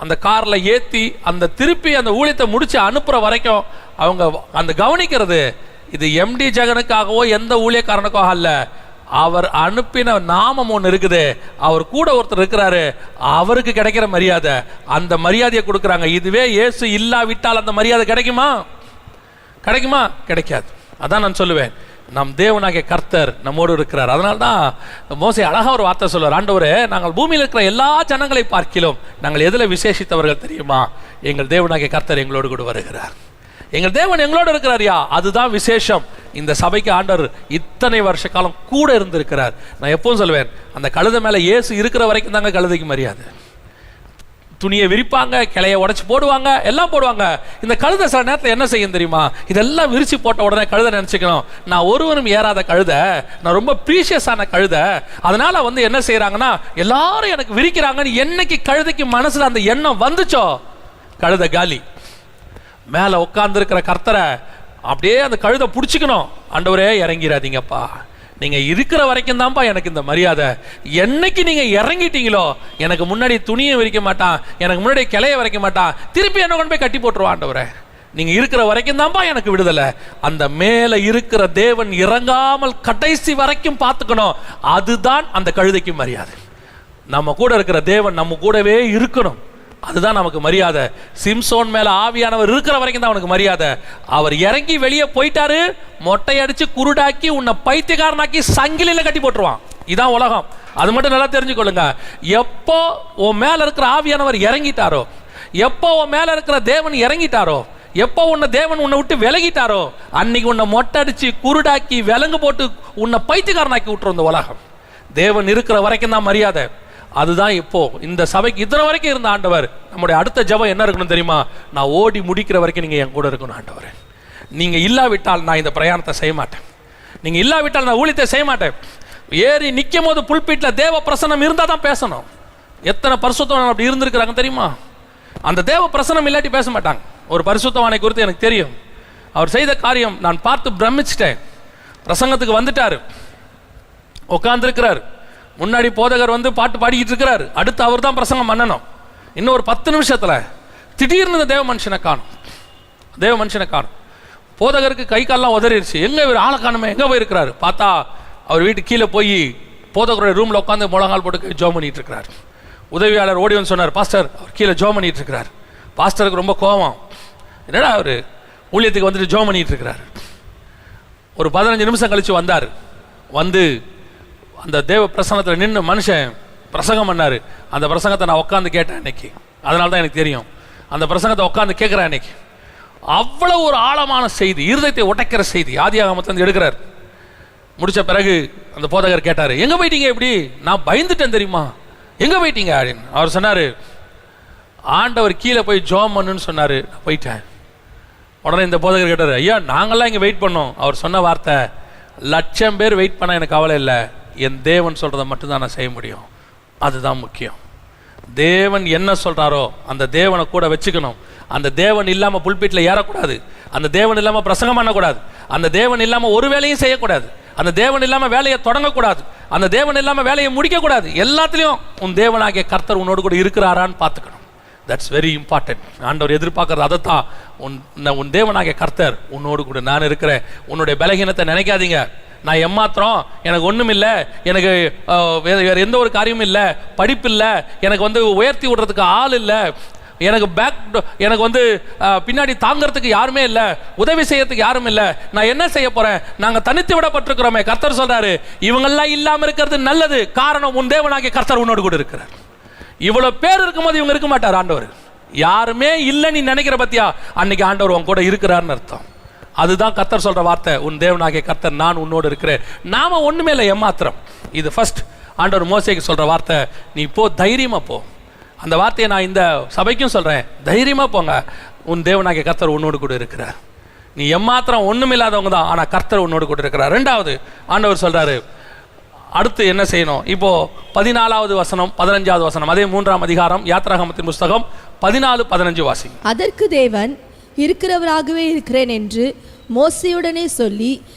அந்த கார்ல ஏத்தி அந்த திருப்பி அந்த ஊழியத்தை முடிச்சு அனுப்புற வரைக்கும் அவங்க அந்த கவனிக்கிறது இது எம்டி ஜெகனுக்காகவோ எந்த ஊழியக்காரனுக்காக அல்ல, அவர் அனுப்பின நாமம் ஒன்று இருக்குது, அவர் கூட ஒருத்தர் இருக்கிறாரு, அவருக்கு கிடைக்கிற மரியாதை, அந்த மரியாதையை கொடுக்குறாங்க. இதுவே இயேசு இல்லாவிட்டால் அந்த மரியாதை கிடைக்குமா? கிடைக்குமா? கிடைக்காது. அதான் நான் சொல்லுவேன், நம் தேவனாகிய கர்த்தர் நம்மோடு இருக்கிறார். அதனால தான் மோசே அழகா ஒரு வார்த்தை சொல்றார், ஆண்டவரே நாங்கள் பூமியில் இருக்கிற எல்லா ஜனங்களை பார்க்கிறோம், நாங்கள் எதில் விசேஷித்தவர்கள் தெரியுமா? எங்கள் தேவனாகிய கர்த்தர் எங்களோடு கூட வருகிறார், எங்கள் தேவன் எங்களோடு இருக்கிறாரியா, அதுதான் விசேஷம். இந்த சபைக்கு ஆண்டவர் இத்தனை வருஷ காலம் கூட இருந்திருக்கிறார். நான் எப்பவும் சொல்லுவேன், அந்த கழுதை மேலே இயேசு இருக்கிற வரைக்கும் தாங்க கழுதைக்கு மரியாதை. துணியை விரிப்பாங்க, கிளையை உடைச்சு போடுவாங்க, எல்லாம் போடுவாங்க. இந்த கழுதை சில நேரத்தில் என்ன செய்யும் தெரியுமா? இதெல்லாம் விரிச்சு போட்ட உடனே கழுதை நினைச்சுக்கணும், நான் ஒருவரும் ஏறாத கழுதை, நான் ரொம்ப ப்ரீஷியஸான கழுதை, அதனால என்ன செய்யறாங்கன்னா எல்லாரும் எனக்கு விரிக்கிறாங்கன்னு என்னைக்கு கழுதைக்கு மனசுல அந்த எண்ணம் வந்துச்சோ கழுதை காலி. மேல உட்கார்ந்து இருக்கிற கர்த்தரை அப்படியே அந்த கழுதை பிடிச்சிக்கணும், ஆண்டவரே இறங்கிடாதீங்கப்பா, நீங்க இருக்கிற வரைக்கும் தான்ப்பா எனக்கு இந்த மரியாதை, என்னைக்கு நீங்க இறங்கிட்டீங்களோ எனக்கு முன்னாடி துணியை விரிக்க மாட்டான், எனக்கு முன்னாடி கிளைய வரைக்க மாட்டான், திருப்பி என்ன கொண்டு போய் கட்டி போட்டுருவான். ஆண்டவரே நீங்க இருக்கிற வரைக்கும் தான்ப்பா எனக்கு விடுதலை. அந்த மேல இருக்கிற தேவன் இறங்காமல் கடைசி வரைக்கும் பார்த்துக்கணும், அதுதான் அந்த கழுதைக்கு மரியாதை. நம்ம கூட இருக்கிற தேவன் நம்ம கூடவே இருக்கணும், அதுதான் நமக்கு மரியாதை. சிம்சோன் மேல ஆவியானவர் இருக்கிற வரைக்கும் தான் அவனுக்கு மரியாதை. அவர் இறங்கி வெளியே போயிட்டாரு, மொட்டை அடிச்சு குருடாக்கி உன்னை பைத்தியக்காரனாக்கி சங்கிலில கட்டி போட்டுருவான். இதான் உலகம், அது மட்டும் நல்லா தெரிஞ்சுக்கொள்ளுங்க. எப்போ உன் மேல இருக்கிற ஆவியானவர் இறங்கிட்டாரோ, எப்போ உன் மேல இருக்கிற தேவன் இறங்கிட்டாரோ, எப்போ உன்னை தேவன் உன்னை விட்டு விலகிட்டாரோ, அன்னைக்கு உன்னை மொட்டை அடிச்சு குருடாக்கி விலங்கு போட்டு உன்னை பைத்தியக்காரனாக்கி விட்டுரும் இந்த உலகம். தேவன் இருக்கிற வரைக்கும் தான் மரியாதை. அதுதான் இப்போ இந்த சபைக்கு இத்தனை வரைக்கும் இருந்த ஆண்டவர். நம்முடைய அடுத்த ஜெபம் என்ன இருக்கணும் தெரியுமா? நான் ஓடி முடிக்கிற வரைக்கும் நீங்க என் கூட இருக்கணும் ஆண்டவர். நீங்க இல்லாவிட்டால் நான் இந்த பிரயாணத்தை செய்ய மாட்டேன், நீங்க இல்லாவிட்டால் நான் ஊழியத்தை செய்ய மாட்டேன். ஏறி நிற்கும் போது புல்பீட்ல தேவ பிரசன்னம் இருந்தா தான் பேசணும். எத்தனை பரிசுத்தவான் அப்படி இருந்திருக்கிறாங்க தெரியுமா? அந்த தேவ பிரசன்னம் இல்லாட்டி பேச மாட்டாங்க. ஒரு பரிசுத்தவானை குறித்து எனக்கு தெரியும், அவர் செய்த காரியம் நான் பார்த்து பிரமிச்சிட்டேன். பிரசங்கத்துக்கு வந்துட்டாரு, உட்கார்ந்துருக்கிறார், முன்னாடி போதகர் பாட்டு பாடிக்கிட்டு இருக்கிறார், அடுத்து அவர் தான் பிரசங்கம் பண்ணணும். இன்னும் ஒரு 10 நிமிஷத்துல திடீர்னு தேவ மனுஷனை காணும். போதகருக்கு கை காலெல்லாம் உதறிடுச்சு, எங்க இவர் ஆளை காணுமே, எங்க போயிருக்கிறாரு? பார்த்தா அவர் வீட்டுக்கு கீழே போய் போதகருடைய ரூம்ல உட்காந்து முழங்கால் போட்டு ஜோம் பண்ணிட்டு இருக்கிறார். உதவியாளர் ஓடி வந்து சொன்னார், பாஸ்டர் அவர் கீழே ஜோம் பண்ணிட்டு இருக்கிறார். பாஸ்டருக்கு ரொம்ப கோபம், என்னடா அவரு ஊழியத்துக்கு வந்துட்டு ஜோம் பண்ணிட்டு இருக்கிறார். ஒரு 15 நிமிஷம் கழிச்சு வந்தார். அந்த தேவ பிரசங்கத்தில் நின்று மனுஷன் பிரசங்கம் பண்ணாரு. அந்த பிரசங்கத்தை நான் உட்காந்து கேட்டேன் இன்னைக்கு, அதனால தான் எனக்கு தெரியும். அந்த பிரசங்கத்தை உட்காந்து கேட்கிறேன் இன்னைக்கு. அவ்வளவு ஒரு ஆழமான செய்தி, இருதயத்தை உடைக்கிற செய்தி ஆதியாகமத்திலிருந்து எடுக்கிறார். முடிச்ச பிறகு அந்த போதகர் கேட்டாரு, எங்க போயிட்டீங்க? இப்படி நான் பயந்துட்டேன் தெரியுமா, எங்க போயிட்டீங்க அப்படின்னு. அவர் சொன்னாரு, ஆண்டவர் கீழே போய் ஜோம் பண்ணுன்னு சொன்னாரு, நான் போயிட்டேன். உடனே இந்த போதகர் கேட்டாரு, ஐயா நாங்கெல்லாம் இங்கே வெயிட் பண்ணோம். அவர் சொன்ன வார்த்தை, 1,00,000 பேர் வெயிட் பண்ண எனக்கு கவலை இல்லை, என் தேவன் சொல்றதை மட்டும்தான் நான் செய்ய முடியும், அதுதான் முக்கியம். தேவன் என்ன சொல்றாரோ அந்த தேவனை கூட வச்சுக்கணும். அந்த தேவன் இல்லாம புல்பீட்ல ஏறக்கூடாது, அந்த தேவன் இல்லாம பிரசங்கம் பண்ணக்கூடாது, அந்த தேவன் இல்லாம ஒரு வேலையும் செய்யக்கூடாது, அந்த தேவன் இல்லாம வேலையை தொடங்கக்கூடாது, அந்த தேவன் இல்லாம வேலையை முடிக்கக்கூடாது. எல்லாத்திலையும் உன் தேவனாகிய கர்த்தர் உன்னோடு கூட இருக்கிறாரான்னு பார்த்துக்கணும். That's very important. ஆண்டவர் எதிர்பார்க்கறது அதைத்தான். உன் தேவனாகிய கர்த்தர் உன்னோடு கூட நான் இருக்கிறேன். உன்னுடைய பலகீனத்தை நினைக்காதீங்க, நான் ஏமாத்திரம், எனக்கு ஒன்றும் இல்லை, எனக்கு வேறு எந்த ஒரு காரியமும் இல்லை, படிப்பு இல்லை, எனக்கு உயர்த்தி விடுறதுக்கு ஆள் இல்லை, எனக்கு பின்னாடி தாங்கிறதுக்கு யாருமே இல்லை, உதவி செய்யறதுக்கு யாரும் இல்லை, நான் என்ன செய்ய போறேன்? நாங்கள் தனித்து விடப்பட்டிருக்கிறோமே. கர்த்தர் சொல்றாரு, இவங்கெல்லாம் இல்லாம இருக்கிறது நல்லது, காரணம் உன் தேவனாகிய கர்த்தர் உன்னோடு கூட இருக்கிறார். இவ்வளவு பேர் இருக்கும்போது இவங்க இருக்க மாட்டார். ஆண்டவர் யாருமே இல்லை நீ நினைக்கிற பத்தியா, அன்னைக்கு ஆண்டவர் உன் கூட இருக்கிறார்னு அர்த்தம். அதுதான் கர்த்தர் சொல்ற வார்த்தை, உன் தேவனாகிய கர்த்தர் நான் உன்னோடு இருக்கிறேன். நாம ஒண்ணுமே இல்லை, ஏமாத்திரம். இது ஃபர்ஸ்ட் ஆண்டவர் மோசேக்கு சொல்ற வார்த்தை, நீ போ, தைரியமா போ. அந்த வார்த்தையை நான் இந்த சபைக்கும் சொல்றேன், தைரியமா போங்க, உன் தேவனாகிய கர்த்தர் உன்னோடு கூட இருக்கிறார். நீ ஏமாத்திரம் ஒண்ணுமில்லாதவங்க தான், ஆனா கர்த்தர் உன்னோடு கூட இருக்கிறார். ரெண்டாவது ஆண்டவர் சொல்றாரு, அடுத்து என்ன செய்யணும்? இப்போ 14வது வசனம் 15வது வசனம், அதே 3ஆம் அதிகாரம் யாத்ராகமத்தின் புஸ்தகம் 14-15 வாசி. அதற்கு தேவன் இருக்கிறவராகவே இருக்கிறேன் என்று மோசேயுடனே சொல்லி,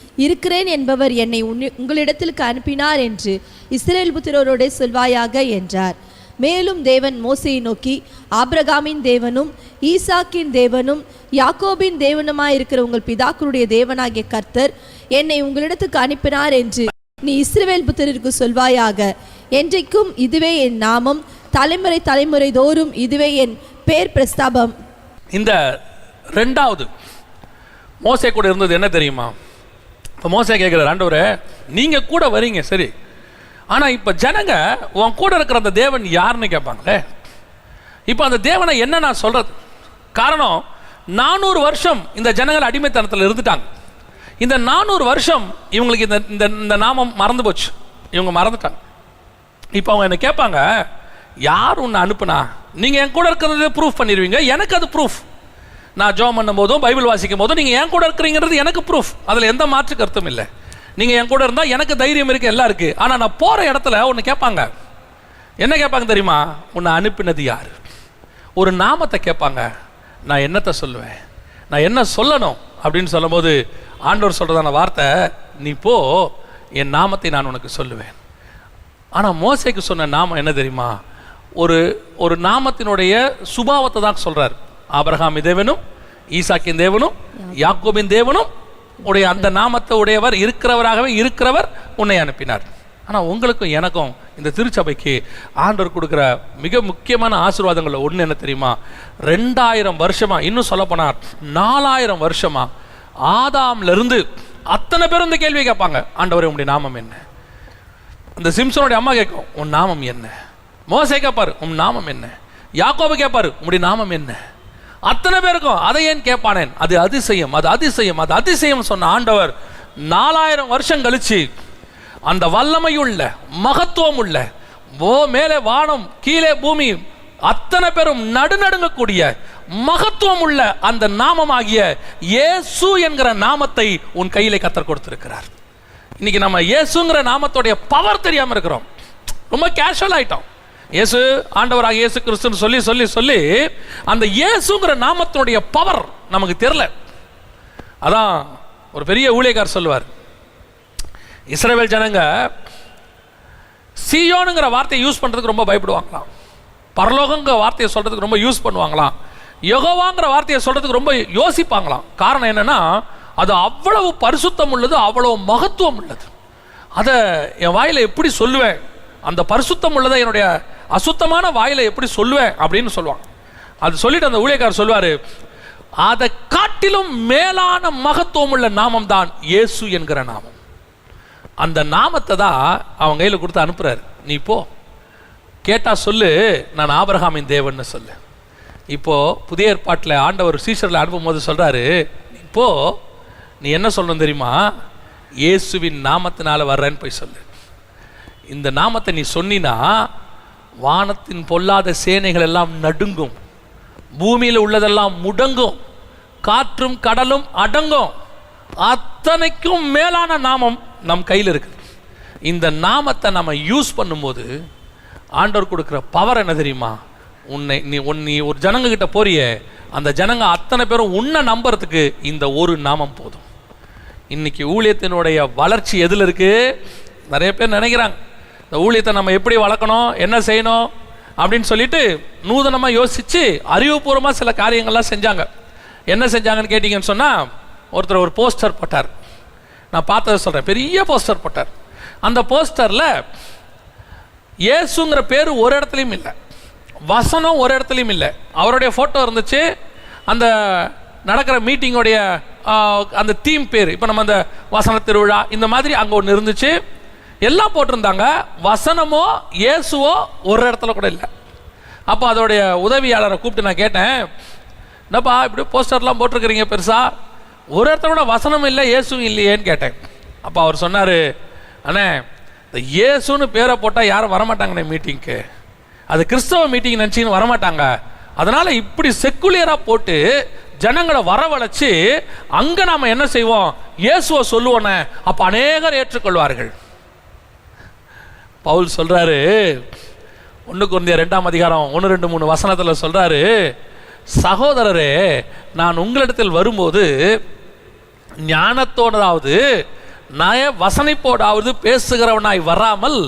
இருக்கிறேன் என்பவர் என்னை உங்களிடத்திற்கு அனுப்பினார் என்று இஸ்ரவேல் புத்திரரோடே சொல்வாயாக என்றார். மேலும் தேவன் மோசேயை நோக்கி, ஆபிரகாமின் தேவனும் ஈசாக்கின் தேவனும் யாக்கோபின் தேவனுமாயிருக்கிற உங்கள் பிதாக்களுடைய தேவனாகிய கர்த்தர் என்னை உங்களிடத்துக்கு அனுப்பினார் என்று நீ இஸ்ரவேல் புத்திரருக்கு சொல்வாயாக. என்றைக்கும் இதுவே என் நாமம், தலைமுறை தலைமுறை தோறும் இதுவே என் பேர் பிரஸ்தாபம். இந்த ரெண்டாவது மோசே கூட இருந்தது என்ன தெரியுமா? இப்போ மோசே கேட்குறாரு, ஆண்டவரே நீங்கள் கூட வரீங்க சரி, ஆனால் இப்போ ஜனங்க உன் கூட இருக்கிற அந்த தேவன் யாருன்னு கேட்பாங்களே. இப்போ அந்த தேவனை என்ன நான் சொல்கிறது? காரணம், 400 வருஷம் இந்த ஜனங்கள் அடிமைத்தனத்தில் இருந்துட்டாங்க. இந்த 400 வருஷம் இவங்களுக்கு இந்த இந்த நாமம் மறந்து போச்சு, இவங்க மறந்துட்டாங்க. இப்போ அவங்க என்ன கேட்பாங்க, யார் உன்னை அனுப்புனா? நீங்கள் என் கூட இருக்கிறத ப்ரூஃப் பண்ணிடுவீங்க, எனக்கு அது ப்ரூஃப். நான் ஜோம் பண்ணும் போதும் பைபிள் வாசிக்கும் போதும் நீங்கள் என் கூட இருக்கிறீங்கிறது எனக்கு ப்ரூஃப், அதில் எந்த மாற்று கருத்தும் இல்லை. நீங்கள் என் கூட இருந்தால் எனக்கு தைரியம் இருக்குது, எல்லாம் இருக்குது. ஆனால் நான் போகிற இடத்துல ஒன்று கேட்பாங்க. என்ன கேட்பாங்க தெரியுமா? உன்னை அனுப்பினது யார்? ஒரு நாமத்தை கேட்பாங்க. நான் என்னத்தை சொல்லுவேன், நான் என்ன சொல்லணும் அப்படின்னு சொல்லும்போது ஆண்டவர் சொல்கிறதான வார்த்தை, நீ போ, என் நாமத்தை நான் உனக்கு சொல்லுவேன். ஆனால் மோசேக்கு சொன்ன நாமம் என்ன தெரியுமா? ஒரு நாமத்தினுடைய சுபாவத்தை தான் சொல்கிறார். ஆபிரகாமின் தேவனும் ஈசாக்கின் தேவனும் யாக்கோபின் தேவனும் உடைய அந்த நாமத்தை உடையவர், இருக்கிறவராகவே இருக்கிறவர் உன்னை அனுப்பினார். ஆனால் உங்களுக்கும் எனக்கும் இந்த திருச்சபைக்கு ஆண்டவர் கொடுக்குற மிக முக்கியமான ஆசீர்வாதங்களில் ஒன்று என்ன தெரியுமா? 2000 வருஷமா, இன்னும் சொல்லப்போனார் 4000 வருஷமா ஆதாம்லேருந்து அத்தனை பேரும் இந்த கேள்வியை கேட்பாங்க, ஆண்டவரே உங்களுடைய நாமம் என்ன? அந்த சிம்சனுடைய அம்மா கேட்கும், உன் நாமம் என்ன? மோசே கேட்பாரு, உன் நாமம் என்ன? யாக்கோபு கேட்பாரு, உங்களுடைய நாமம் என்ன? அத்தனை பேருக்கும் அதை ஏன் கேட்பானேன்? அது அதிசயம், அது அதிசயம், அது அதிசயம் சொன்ன ஆண்டவர் 4000 வருஷம் கழிச்சு அந்த வல்லமையுள்ள மகத்துவம் உள்ள மேலே வானம் கீழே பூமி அத்தனை பேரும் நடுநடுங்கக்கூடிய மகத்துவம் உள்ள அந்த நாமமாகிய இயேசு என்கிற நாமத்தை உன் கையிலே கர்த்தர் கொடுத்திருக்கிறார். இன்னைக்கு நம்ம இயேசுங்கிற நாமத்துடைய பவர் தெரியாம இருக்கிறோம், ரொம்ப கேஷுவல் ஆயிட்டோம். இயேசு ஆண்டவராக இயேசு கிறிஸ்துன்னு சொல்லி சொல்லி சொல்லி அந்த இயேசுங்கிற நாமத்தினுடைய பவர் நமக்கு தெரியல. அதான் ஒரு பெரிய ஊழியக்காரர் சொல்லுவார், இஸ்ரவேல் ஜனங்க சீயோனுங்கிற வார்த்தையை யூஸ் பண்றதுக்கு ரொம்ப பயப்படுவாங்களாம், பரலோகங்கிற வார்த்தையை சொல்றதுக்கு ரொம்ப யூஸ் பண்ணுவாங்களாம், யெகோவாங்கிற வார்த்தையை சொல்றதுக்கு ரொம்ப யோசிப்பாங்களாம். காரணம் என்னன்னா, அது அவ்வளவு பரிசுத்தம் உள்ளது, அவ்வளவு மகத்துவம் உள்ளது. அதை என் வாயில எப்படி சொல்லுவேன், அந்த பரிசுத்தம் உள்ளதை என்னுடைய அசுத்தமான வாயில எப்படி சொல்லுவேன் அப்படின்னு சொல்லுவாங்க. அது சொல்லிட்டு அந்த ஊழியக்காரர் சொல்வாரு, அதை காட்டிலும் மேலான மகத்துவம் உள்ள நாமம் தான் இயேசு என்கிற நாமம். அந்த நாமத்தை தான் அவங்க கையில் கொடுத்து அனுப்புறாரு. நீ போ, கேட்டா சொல்லு, நான் ஆபிரகாமின் தேவன்னு சொல்லு. இப்போ புதிய ஏற்பாட்டில் ஆண்டவர் சீஷர்ல அனுப்பும் போது சொல்றாரு, நீ போ, நீ என்ன சொல்லணும் தெரியுமா? இயேசுவின் நாமத்தினால வர்றேன்னு போய் சொல்லு. இந்த நாமத்தை நீ சொன்னினா வானத்தின் பொல்லாத சேனைகள் எல்லாம் நடுங்கும், பூமியில் உள்ளதெல்லாம் முடங்கும், காற்றும் கடலும் அடங்கும். அத்தனைக்கும் மேலான நாமம் நம் கையில் இருக்கு. இந்த நாமத்தை நம்ம யூஸ் பண்ணும்போது ஆண்டவர் கொடுக்குற பவர் என்ன தெரியுமா? நீ ஒரு ஜனங்க கிட்ட போறிய, அந்த ஜனங்க அத்தனை பேரும் உன்னை நம்புறதுக்கு இந்த ஒரு நாமம் போதும். இன்னைக்கு ஊழியத்தினுடைய வளர்ச்சி எதில் இருக்கு? நிறைய பேர் நினைக்கிறாங்க இந்த ஊழியத்தை நம்ம எப்படி வளர்க்கணும், என்ன செய்யணும் அப்படின்னு சொல்லிட்டு நூதனமாக யோசிச்சு அறிவுபூர்வமாக சில காரியங்கள்லாம் செஞ்சாங்க. என்ன செஞ்சாங்கன்னு கேட்டிங்கன்னு சொன்னால், ஒருத்தர் ஒரு போஸ்டர் போட்டார். நான் பார்த்ததை சொல்கிறேன், பெரிய போஸ்டர் போட்டார். அந்த போஸ்டரில் இயேசுங்கிற பேர் ஒரு இடத்துலையும் இல்லை, வசனம் ஒரு இடத்துலையும் இல்லை. அவருடைய ஃபோட்டோ இருந்துச்சு. அந்த நடக்கிற மீட்டிங்கோடைய அந்த தீம் பேர், இப்போ நம்ம அந்த வசன திருவிழா இந்த மாதிரி அங்கே ஒன்று இருந்துச்சு, எல்லாம் போட்டிருந்தாங்க. வசனமோ இயேசுவோ ஒரு இடத்துல கூட இல்லை. அப்போ அதோடைய உதவியாளரை கூப்பிட்டு நான் கேட்டேன், என்னப்பா இப்படி போஸ்டர்லாம் போட்டிருக்கிறீங்க பெருசா, ஒரு இடத்துல கூட வசனம் இல்லை இயேசுவும் இல்லையேன்னு கேட்டேன். அப்போ அவர் சொன்னார், அண்ணே இந்த இயேசுன்னு பேரை போட்டால் யாரும் வரமாட்டாங்கண்ணே மீட்டிங்க்கு, அது கிறிஸ்தவ மீட்டிங் நினச்சின்னு வரமாட்டாங்க, அதனால் இப்படி செக்குலியராக போட்டு ஜனங்களை வரவழைச்சு அங்கே நாம் என்ன செய்வோம், இயேசுவை சொல்லுவோன்னே, அப்போ அநேகர் ஏற்றுக்கொள்வார்கள். பவுல் சொல்றாரு 1 கொரிந்தியர் 2ஆம் அதிகாரம் 1, 2, 3 வசனத்தில் சொல்றாரு, சகோதரரே நான் உங்களிடத்தில் வரும்போது ஞானத்தோடாவது நய வசனிப்போடாவது பேசுகிறவனாய் வராமல்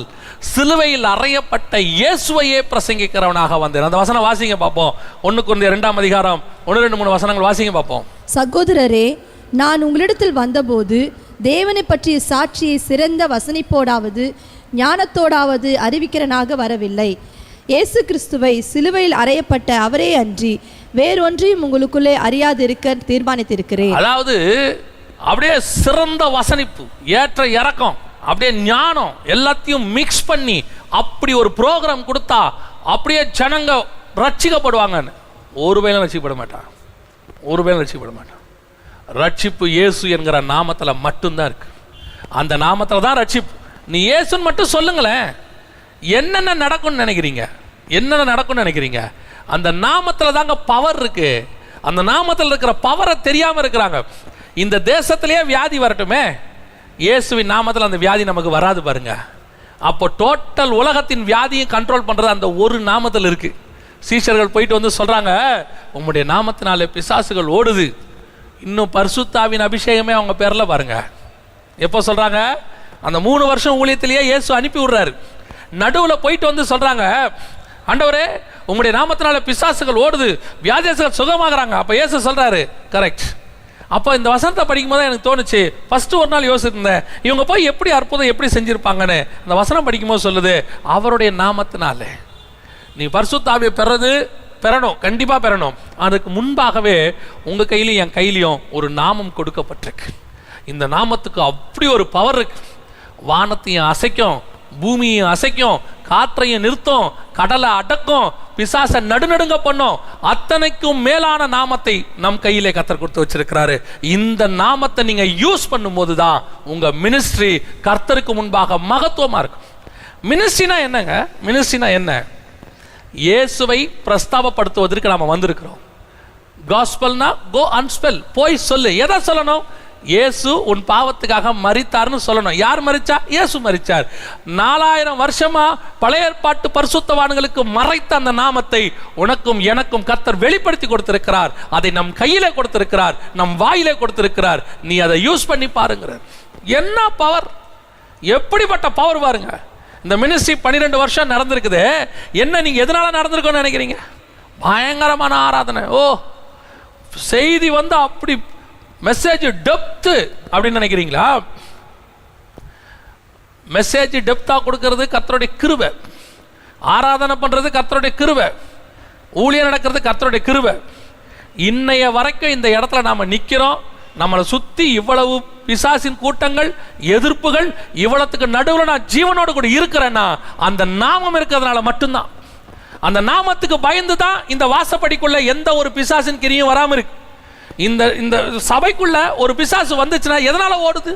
சிலுவையில் அறையப்பட்ட இயேசுவையே பிரசங்கிக்கிறவனாக வந்தேன். அந்த வசனம் வாசிங்க பார்ப்போம். 1 கொரிந்தியர் 2 அதிகாரம் 1, 2, 3 வசனங்கள் வாசிங்க பார்ப்போம். சகோதரரே, நான் உங்களிடத்தில் வந்தபோது தேவனை பற்றிய சாட்சியை சிறந்த வசனிப்போடாவது ஞானத்தோடாவது அறிவிக்கிறனாக வரவில்லை. இயேசு கிறிஸ்துவை சிலுவையில் அறையப்பட்ட அவரே அன்றி வேறொன்றையும் உங்களுக்குள்ளே அறியாதிருக்க தீர்மானித்திருக்கிறேன். அதாவது அப்படியே சிறந்த வசனிப்பு, ஏற்ற இறக்கம், அப்படியே ஞானம் எல்லாத்தையும் மிக்ஸ் பண்ணி அப்படி ஒரு ப்ரோக்ராம் கொடுத்தா அப்படியே ஜனங்க ரட்சிக்கப்படுவாங்கன்னு. ஒரு பேரும் ரட்சிக்கப்பட மாட்டான், ஒரு பேரும் ரட்சிக்கப்பட மாட்டான். ரட்சிப்பு இயேசு என்கிற நாமத்தில் மட்டும்தான் இருக்கு. அந்த நாமத்தில் தான் ரட்சிப்பு. நீ இயேசுன்னு மட்டும் சொல்லுங்களேன். என்னென்ன நடக்கும்னு நினைக்கிறீங்க? என்னென்ன நடக்கும்னு நினைக்கிறீங்க? அந்த நாமத்தில் தாங்க பவர் இருக்கு. அந்த நாமத்தில் இருக்கிற பவரை தெரியாமல் இருக்கிறாங்க. இந்த தேசத்திலேயே வியாதி வரட்டுமே, இயேசுவின் நாமத்தில் அந்த வியாதி நமக்கு வராது பாருங்க. அப்போ டோட்டல் உலகத்தின் வியாதியை கண்ட்ரோல் பண்ணுறது அந்த ஒரு நாமத்தில் இருக்கு. சீஷர்கள் போயிட்டு வந்து சொல்றாங்க, உம்முடைய நாமத்தினாலே பிசாசுகள் ஓடுது. இன்னும் பரிசுத்தாவின் அபிஷேகமே அவங்க பேரில் பாருங்க. எப்போ சொல்றாங்க? அந்த 3 வருஷம் ஊழியத்திலேயே இயேசு அனுப்பி விடுறாரு. நடுவில் போயிட்டு வந்து சொல்றாங்க, ஆண்டவரே உங்களுடைய நாமத்தினால பிசாசுகள் ஓடுது, வியாதிகள் சுகமாகறாங்க. அப்போ இயேசு சொல்றாரு, கரெக்ட். அப்போ இந்த வசனத்தை படிக்கும் போது எனக்கு தோணுச்சு, ஃபர்ஸ்ட் ஒரு நாள் யோசிச்சிருந்தேன், இவங்க போய் எப்படி அற்புதம் எப்படி செஞ்சிருப்பாங்கன்னு. அந்த வசனம் படிக்கும் போது சொல்லுது, அவருடைய நாமத்தினால நீ பரிசுத்த ஆவியை பெறணும், கண்டிப்பாக பெறணும். அதுக்கு முன்பாகவே உங்கள் கையிலையும் என் கையிலையும் ஒரு நாமம் கொடுக்கப்பட்டிருக்கு. இந்த நாமத்துக்கு அப்படி ஒரு பவர் இருக்கு. வானத்தையும் அசைக்கும், பூமியையும் அசைக்கும், காற்றையும் நிறுத்தும், கடலை அடக்கும், பிசாசை நடுநடுங்க பண்ணும். அத்தனைக்கும் மேலான நாமத்தை நம் கையிலே கர்த்தர் கொடுத்து வச்சிருக்கிறாரு. இந்த நாமத்தை நீங்க யூஸ் பண்ணும் போதுதான் உங்க மினிஸ்ட்ரி கர்த்தருக்கு முன்பாக மகத்துவமா இருக்கும். மினிஸ்ட்ரினா என்னங்க? மினிஸ்ட்ரினா என்ன? இயேசுவை பிரஸ்தாபப்படுத்துவதற்கு நாம வந்திருக்கிறோம். காஸ்பல்னா கோ அண்ட் ஸ்பெல், போய் சொல்லு. எதை சொல்லணும்? இயேசு உன் பாவத்துக்காக மரித்தார்னு சொல்லணும். யார் மரிச்சா? இயேசு மரிச்சார். 4000 வருஷமா பழைய ஏற்பாட்டு பரிசுத்தவான்களுக்கு மறைத்த அந்த நாமத்தை உனக்கும் எனக்கும் கர்த்தர் வெளிப்படுத்தி கொடுத்திருக்கிறார். அதை நம் கையிலே கொடுத்திருக்கிறார், நம் வாயிலே கொடுத்திருக்கிறார். நீ அதை யூஸ் பண்ணி பாருங்க. என்ன பவர், எப்படிப்பட்ட பவர் பாருங்க. இந்த மினிஸ்ட்ரி 12 வருஷம் நடந்திருக்குது. என்ன நீங்க எதனால நடந்திருக்கும்னு நினைக்கிறீங்க? பயங்கரமான ஆராதனை. ஓ, செய்தி வந்து அப்படி மெசேஜ் டெப்த் அப்படின்னு நினைக்கிறீங்களா? மெசேஜ் டெப்தா கொடுக்கிறது கர்த்தருடைய கிருபை. ஆராதனை பண்றது கர்த்தருடைய கிருபை. ஊழியம் நடக்கிறது கர்த்தருடைய கிருபை. இன்னைய வரைக்கும் இந்த இடத்துல நாம நிக்கிறோம். நம்மளை சுத்தி இவ்வளவு பிசாசின் கூட்டங்கள், எதிர்ப்புகள், இவ்வளவுக்கு நடுவில் நான் ஜீவனோடு கூட இருக்கிறேன்னா அந்த நாமம் இருக்கிறதுனால மட்டும்தான். அந்த நாமத்துக்கு பயந்து தான் இந்த வாசப்படிக்குள்ள எந்த ஒரு பிசாசின் கிரியும் வராம இருக்கு. இந்த சபைக்குள்ள ஒரு பிசாசு வந்துச்சுன்னா எதனால ஓடுது?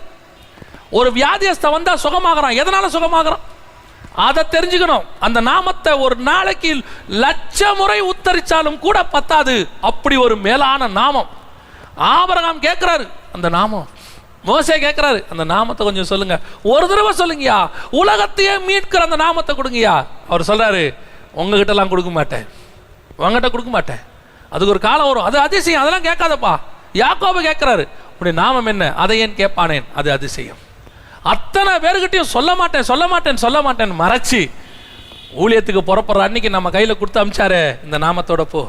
ஒரு வியாதியஸ்த வந்தா சுகமாகறான். எதனால சுகமாகறான்? அதை தெரிஞ்சுக்கணும். அந்த நாமத்தை ஒரு நாளைக்கு 1,00,000 முறை உத்தரிச்சாலும் கூட பத்தாது. அப்படி ஒரு மேலான நாமம். ஆபிரகாம் கேட்கிறாரு அந்த நாமம், மோசே கேட்கிறாரு அந்த நாமத்தை கொஞ்சம் சொல்லுங்க, ஒரு தடவை சொல்லுங்கயா, உலகத்தையே மீட்கிற அந்த நாமத்தை கொடுங்கயா. அவர் சொல்றாரு, உங்ககிட்ட எல்லாம் கொடுக்க மாட்டேன், உங்ககிட்ட கொடுக்க மாட்டேன். அதுக்கு ஒரு காலம் வரும், அது அதிசயம், அதெல்லாம் கேட்காதப்பா. யாக்கோபு கேட்கிறாரு, உடைய நாமம் என்ன? அதை ஏன் கேட்பானேன், அது அதிசயம். அத்தனை பேருக்கிட்டையும் சொல்ல மாட்டேன் சொல்ல மாட்டேன் சொல்ல மாட்டேன் மறைச்சி ஊழியத்துக்கு புறப்படுற அன்னைக்கு நம்ம கையில கொடுத்து அமிச்சாரு, இந்த நாமத்தோட போ,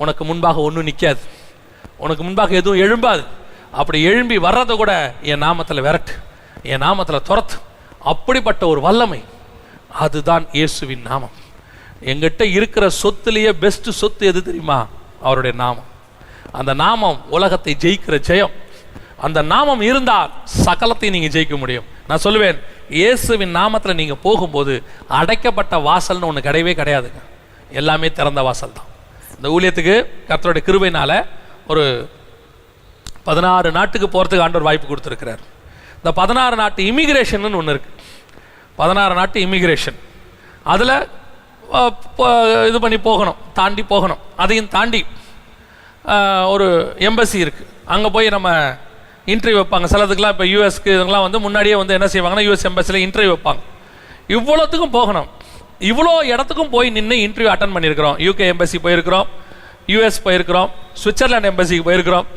உனக்கு முன்பாக ஒன்றும் நிற்காது, உனக்கு முன்பாக எதுவும் எழும்பாது. அப்படி எழும்பி வர்றதை கூட என் நாமத்தில் விரட்டு, என் நாமத்தில் துரத்து. அப்படிப்பட்ட ஒரு வல்லமை, அதுதான் இயேசுவின் நாமம். எங்கிட்ட இருக்கிற சொத்துலேயே பெஸ்ட் சொத்து எது தெரியுமா? அவருடைய நாமம். அந்த நாமம் உலகத்தை ஜெயிக்கிற ஜெயம். அந்த நாமம் இருந்தால் சகலத்தையும் நீங்க ஜெயிக்க முடியும். நான் சொல்லுவேன், இயேசுவின் நாமத்தில் நீங்க போகும்போது அடைக்கப்பட்ட வாசல்னு ஒன்று கிடையவே கிடையாதுங்க, எல்லாமே திறந்த வாசல் தான். இந்த ஊழியத்துக்கு கர்த்தருடைய கிருபையினால ஒரு 16 நாட்டுக்கு போகிறதுக்கு ஆண்டவர் வாய்ப்பு கொடுத்துருக்கிறார். இந்த 16 நாட்டு இமிகிரேஷன் ஒன்று இருக்கு. 16 நாட்டு இமிகிரேஷன், அதில் இது பண்ணி போகணும், தாண்டி போகணும். அதையும் தாண்டி ஒரு எம்பசி இருக்குது, அங்கே போய் நம்ம இன்டர்வியூ வைப்பாங்க. சிலதுக்கெலாம் இப்போ யூஎஸ்க்கு இதுங்கெலாம் வந்து முன்னாடியே வந்து என்ன செய்வாங்கன்னா யூஎஸ் எம்பசியில் இன்டர்வியூ வைப்பாங்க. இவ்வளோத்துக்கும் போகணும், இவ்வளோ இடத்துக்கும் போய் நின்று இன்டர்வியூ அட்டன் பண்ணியிருக்கிறோம். யூகே எம்பசி போயிருக்கிறோம், யூஎஸ் போயிருக்கிறோம், சுவிட்சர்லாந்து எம்பசிக்கு போயிருக்கிறோம்.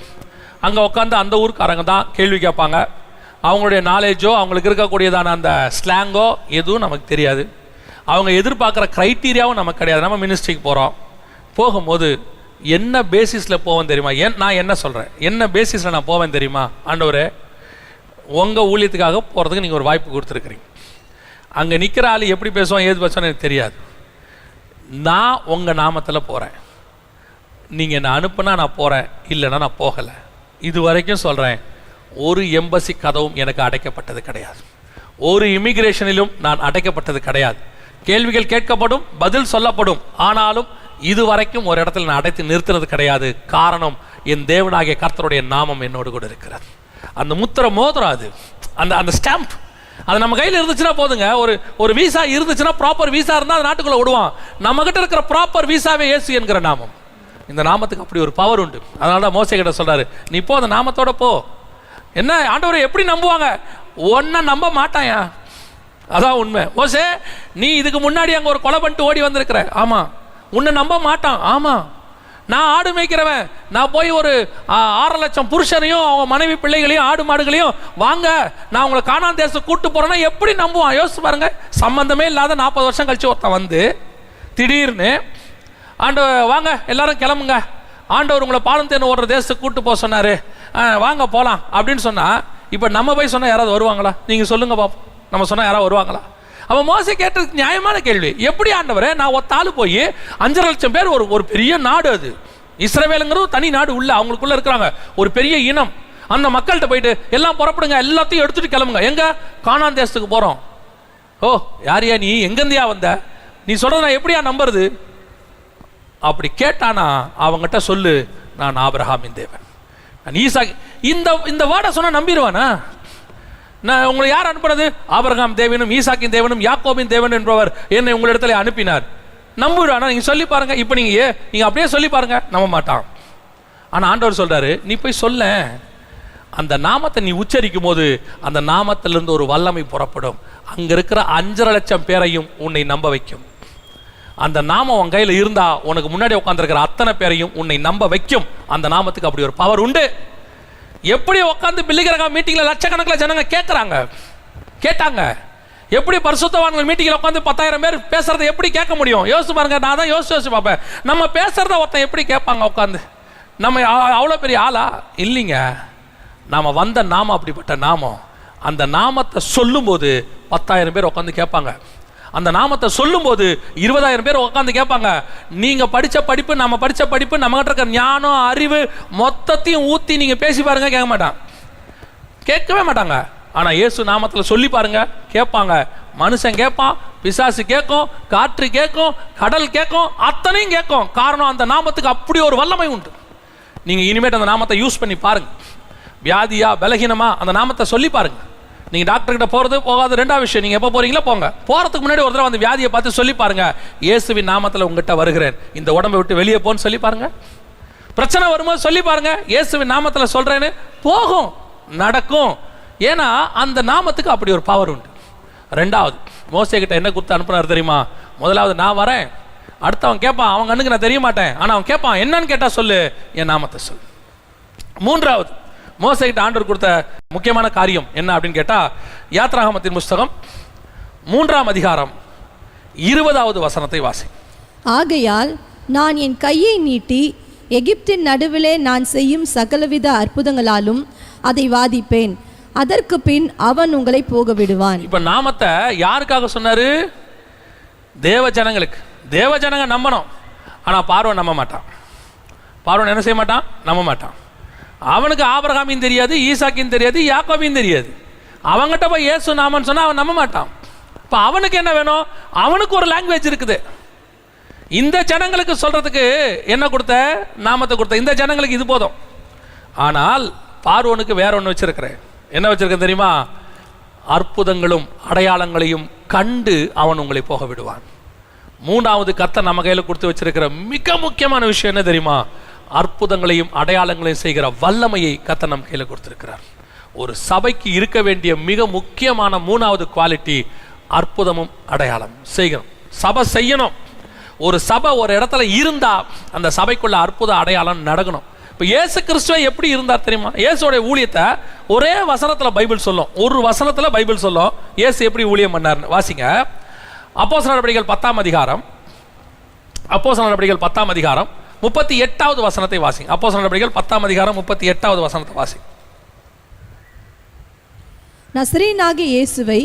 அங்கே உட்காந்து அந்த ஊருக்காரங்க தான் கேள்வி கேட்பாங்க. அவங்களுடைய நாலேஜோ அவங்களுக்கு இருக்கக்கூடியதான அந்த ஸ்லாங்கோ எதுவும் நமக்கு தெரியாது. அவங்க எதிர்பார்க்குற க்ரைட்டீரியாவும் நமக்கு கிடையாது. நம்ம மினிஸ்ட்ரிக்கு போகிறோம், போகும்போது என்ன பேசிஸில் போவேன் தெரியுமா? நான் என்ன சொல்கிறேன், என்ன பேசிஸில் நான் போவேன் தெரியுமா? ஆண்டவரே, உங்கள் ஊழியத்துக்காக போகிறதுக்கு நீங்கள் ஒரு வாய்ப்பு கொடுத்துருக்குறீங்க. அங்கே நிற்கிற ஆள் எப்படி பேசுவோம் ஏது பேசுவோன்னு எனக்கு தெரியாது. நான் உங்கள் நாமத்தில் போகிறேன், நீங்கள் என்னை அனுப்புனா நான் போகிறேன், இல்லைன்னா நான் போகலை. இது வரைக்கும் சொல்கிறேன், ஒரு எம்பசி கதவும் எனக்கு அடைக்கப்பட்டது கிடையாது. ஒரு இமிகிரேஷனிலும் நான் அடைக்கப்பட்டது கிடையாது. கேள்விகள் கேட்கப்படும், பதில் சொல்லப்படும். ஆனாலும் இதுவரைக்கும் ஒரு இடத்துல நான் அடைத்து நிறுத்தினது கிடையாது. காரணம், என் தேவனாகிய கர்த்தருடைய நாமம் என்னோடு கூட இருக்கிறது. அந்த முத்திர மோதிரம், அது அந்த ஸ்டாம்ப், அது நம்ம கையில் இருந்துச்சுன்னா போதுங்க. ஒரு வீசா இருந்துச்சுன்னா, ப்ராப்பர் வீசா இருந்தால் அது நாட்டுக்குள்ளே விடுவான். நம்மகிட்ட இருக்கிற ப்ராப்பர் வீசாவே இயேசு என்கிற நாமம். இந்த நாமத்துக்கு அப்படி ஒரு பவர் உண்டு. அதனால தான் மோசே கிட்ட சொல்றாரு, நீ போ, அந்த நாமத்தோட போ. என்ன ஆண்டவரை எப்படி நம்புவாங்க? ஒன்ன நம்ப மாட்டாயா, அதான் உண்மை. மோசே, நீ இதுக்கு முன்னாடி அங்கே ஒரு கொலை பண்ணிட்டு ஓடி வந்திருக்கிற, ஆமா. உன்னை நம்ப மாட்டான், ஆமா. நான் ஆடு மேய்க்கிறவன், நான் போய் ஒரு 6 லட்சம் புருஷனையும் அவங்க மனைவி பிள்ளைகளையும் ஆடு மாடுகளையும் வாங்க, நான் உங்களை கானான் தேசத்துக்கு கூட்டு போறேன்னா எப்படி நம்புவான்? யோசிச்சு பாருங்க. சம்பந்தமே இல்லாத 40 வருஷம் கழிச்சு ஒருத்தன் வந்து திடீர்னு, ஆண்டவர் வாங்க எல்லாரும் கிளம்புங்க, ஆண்டவர் உங்களை பாலும் தேன் ஓடுற தேசத்துக்கு கூட்டு போக சொன்னாரு, வாங்க போகலாம் அப்படின்னு சொன்னா, இப்போ நம்ம போய் சொன்னால் யாராவது வருவாங்களா? நீங்கள் சொல்லுங்க பாப்போம், நம்ம சொன்னால் யாராவது வருவாங்களா? அவன் மோசே கேட்டது நியாயமான கேள்வி. எப்படி ஆண்டவரே, நான் ஒத்தாள் போய் 5.5 லட்சம் பேர், ஒரு பெரிய நாடு, அது இஸ்ரவேலுங்கிறது தனி நாடு, உள்ள அவங்களுக்குள்ள இருக்கிறாங்க ஒரு பெரிய இனம். அந்த மக்கள்கிட்ட போயிட்டு எல்லாம் புறப்படுங்க, எல்லாத்தையும் எடுத்துட்டு கிளம்புங்க, எங்க கானான் தேசத்துக்கு போறோம். ஓ, யாரையா நீ, எங்கேருந்தியா வந்த, நீ சொல்றத நான் எப்படியா நம்புறது? அப்படி கேட்டானா அவங்ககிட்ட சொல்லு, நான் ஆபிரகாமின் தேவன், நான் ஈசாக். இந்த வேர்டை சொன்னா நம்பிடுவானா? நான் உங்களை யார் அனுப்புறது? ஆபிரகாம் தேவனும் ஈசாக்கின் தேவனும் யாக்கோபின் தேவன் என்பவர் என்னை உங்களிடத்துல அனுப்பினார். நம்புவானா? நீங்க சொல்லி பாருங்க. இப்போ நீங்க அப்படியே சொல்லி பாருங்க, நம்ப மாட்டான். ஆனா ஆண்டவர் சொல்றாரு, நீ போய் சொல்ல, அந்த நாமத்தை நீ உச்சரிக்கும் போது அந்த நாமத்திலிருந்து ஒரு வல்லமை புறப்படும். அங்க இருக்கிற 5.5 லட்சம் பேரையும் உன்னை நம்ப வைக்கும். அந்த நாமம் உன் கையில் இருந்தா உனக்கு முன்னாடி உட்காந்துருக்கிற அத்தனை பேரையும் உன்னை நம்ப வைக்கும். அந்த நாமத்துக்கு அப்படி ஒரு பவர் உண்டு. எப்படி உட்காந்து பில்லிகிரகா மீட்டிங்ல லட்சக்கணக்கில் ஜனங்க கேட்டாங்க. எப்படி பரிசுத்தவான்கள் மீட்டிங்ல உட்காந்து 10,000 பேர் பேசுறதை எப்படி கேட்க முடியும்? யோசிச்சு பாருங்க. நான் தான் யோசிச்சு பார்ப்பேன், நம்ம பேசுறத ஒருத்தன் எப்படி கேட்பாங்க உட்காந்து? நம்ம அவ்வளோ பெரிய ஆளா? இல்லைங்க. நாம வந்த நாமம் அப்படிப்பட்ட நாமம். அந்த நாமத்தை சொல்லும் போது 10,000 பேர் உட்காந்து கேட்பாங்க. அந்த நாமத்தை சொல்லும் போது 20,000 பேர் உட்காந்து கேட்பாங்க. நீங்க படிச்ச படிப்பு, நம்ம படிச்ச படிப்பு, நம்ம கிட்ட இருக்க ஞானம், அறிவு மொத்தத்தையும் ஊத்தி நீங்க பேசி பாருங்க, கேட்கவே மாட்டாங்க. ஆனா இயேசு நாமத்தில் சொல்லி பாருங்க, கேட்பாங்க. மனுஷன் கேட்பான், பிசாசு கேட்கும், காற்று கேட்கும், கடல் கேட்கும், அத்தனையும் கேட்கும். காரணம், அந்த நாமத்துக்கு அப்படி ஒரு வல்லமை உண்டு. நீங்க இனிமேட்டு அந்த நாமத்தை யூஸ் பண்ணி பாருங்க. வியாதியா பலகீனமா அந்த நாமத்தை சொல்லி பாருங்க. நீங்க டாக்டர் கிட்ட போறது போகாது ரெண்டாவது விஷயம். நீங்க எப்போ போறீங்களோ போங்க. போறதுக்கு முன்னாடி ஒரு தடவை அந்த வியாதியை பார்த்து சொல்லி பாருங்க, இயேசுவின் நாமத்தில் உங்ககிட்ட வருகிறேன், இந்த உடம்பை விட்டு வெளியே போன்னு சொல்லி பாருங்க. பிரச்சனை வரும்போது சொல்லி பாருங்க, இயேசுவின் நாமத்தில் சொல்றேன்னு, போகும், நடக்கும். ஏன்னா அந்த நாமத்துக்கு அப்படி ஒரு பவர் உண்டு. ரெண்டாவது, மோசே கிட்ட என்ன கொடுத்து அனுப்புனார் தெரியுமா? முதலாவது, நான் வரேன். அடுத்தவன் கேட்பான், அவன் கண்ணுக்கு நான் தெரிய மாட்டேன், ஆனா அவன் கேட்பான், என்னன்னு கேட்டா சொல்லு, என் நாமத்தை சொல்லு. மூன்றாவது, மோசே கிட்ட ஆண்டவர் கொடுத்த முக்கியமான காரியம் என்ன அப்படின்னு கேட்டா, யாத்ராகமத்தின் புஸ்தகம் 3ஆம் அதிகாரம் 20வது வசனத்தை வாசி. ஆகையால் நான் என் கையை நீட்டி எகிப்தின் நடுவிலே நான் செய்யும் சகலவித அற்புதங்களாலும் அதை வாதிப்பேன், அதற்கு பின் அவன் உங்களை போக விடுவான். இப்ப நாமத்தை யாருக்காக சொன்னாரு? தேவ ஜனங்களுக்கு. தேவ ஜனங்க நம்பணும். ஆனா பார்வன் நம்ப மாட்டான். பார்வன் என்ன செய்ய மாட்டான்? நம்ப மாட்டான். அவனுக்கு ஆபிரகாமின் தெரியாது, ஈசாக்கின் தெரியாது, யாக்கோபின் தெரியாது. அவங்ககிட்ட போய் இயேசு நாமன்னு சொன்னா அவன் நம்ப மாட்டான். இப்ப அவனுக்கு என்ன வேணும்? அவனுக்கு ஒரு லாங்குவேஜ் இருக்குது. இந்த ஜனங்களுக்கு சொல்றதுக்கு என்ன கொடுத்த? நாமத்தை கொடுத்த. இந்த ஜனங்களுக்கு இது போதும். ஆனால் பார்வோனுக்கு வேற ஒன்று வச்சிருக்கிறேன். என்ன வச்சிருக்கேன் தெரியுமா? அற்புதங்களும் அடையாளங்களையும் கண்டு அவன் உங்களை போக விடுவான். மூணாவது கர்த்தர் நம்ம கையில் கொடுத்து வச்சிருக்கிற மிக முக்கியமான விஷயம் என்ன தெரியுமா? அற்புதங்களையும் அடையாளங்களையும் செய்கிற வல்லமையை கர்த்தர் நம்ம கையில் கொடுத்திருக்கிறார். ஒரு சபைக்கு இருக்க வேண்டிய மிக முக்கியமான மூணாவது குவாலிட்டி அற்புதமும் அடையாளம் செய்யணும். சபை செய்யணும். ஒரு சபை ஒரு இடத்துல இருந்தா அந்த சபைக்குள்ள அற்புத அடையாளம் நடக்கணும். இப்போ இயேசு கிறிஸ்துவை எப்படி இருந்தார் தெரியுமா? இயேசுடைய ஊழியத்தை ஒரே வசனத்தில் பைபிள் சொல்லும், ஒரு வசனத்தில் பைபிள் சொல்லும் இயேசு எப்படி ஊழியம் பண்ணார்னு. வாசிங்க, அப்போஸ்தலர் நடவடிக்கைகள் 10ஆம் அதிகாரம், அப்போஸ்தலர் நடவடிக்கைகள் 10ஆம் அதிகாரம் 38வது வசனத்தை வாசிங்க. அப்போஸ்தலர் நடவடிக்கைகள் 10ஆம் அதிகாரம் 38வது வசனத்தை வாசிங்க. நசரேயனாகிய இயேசுவை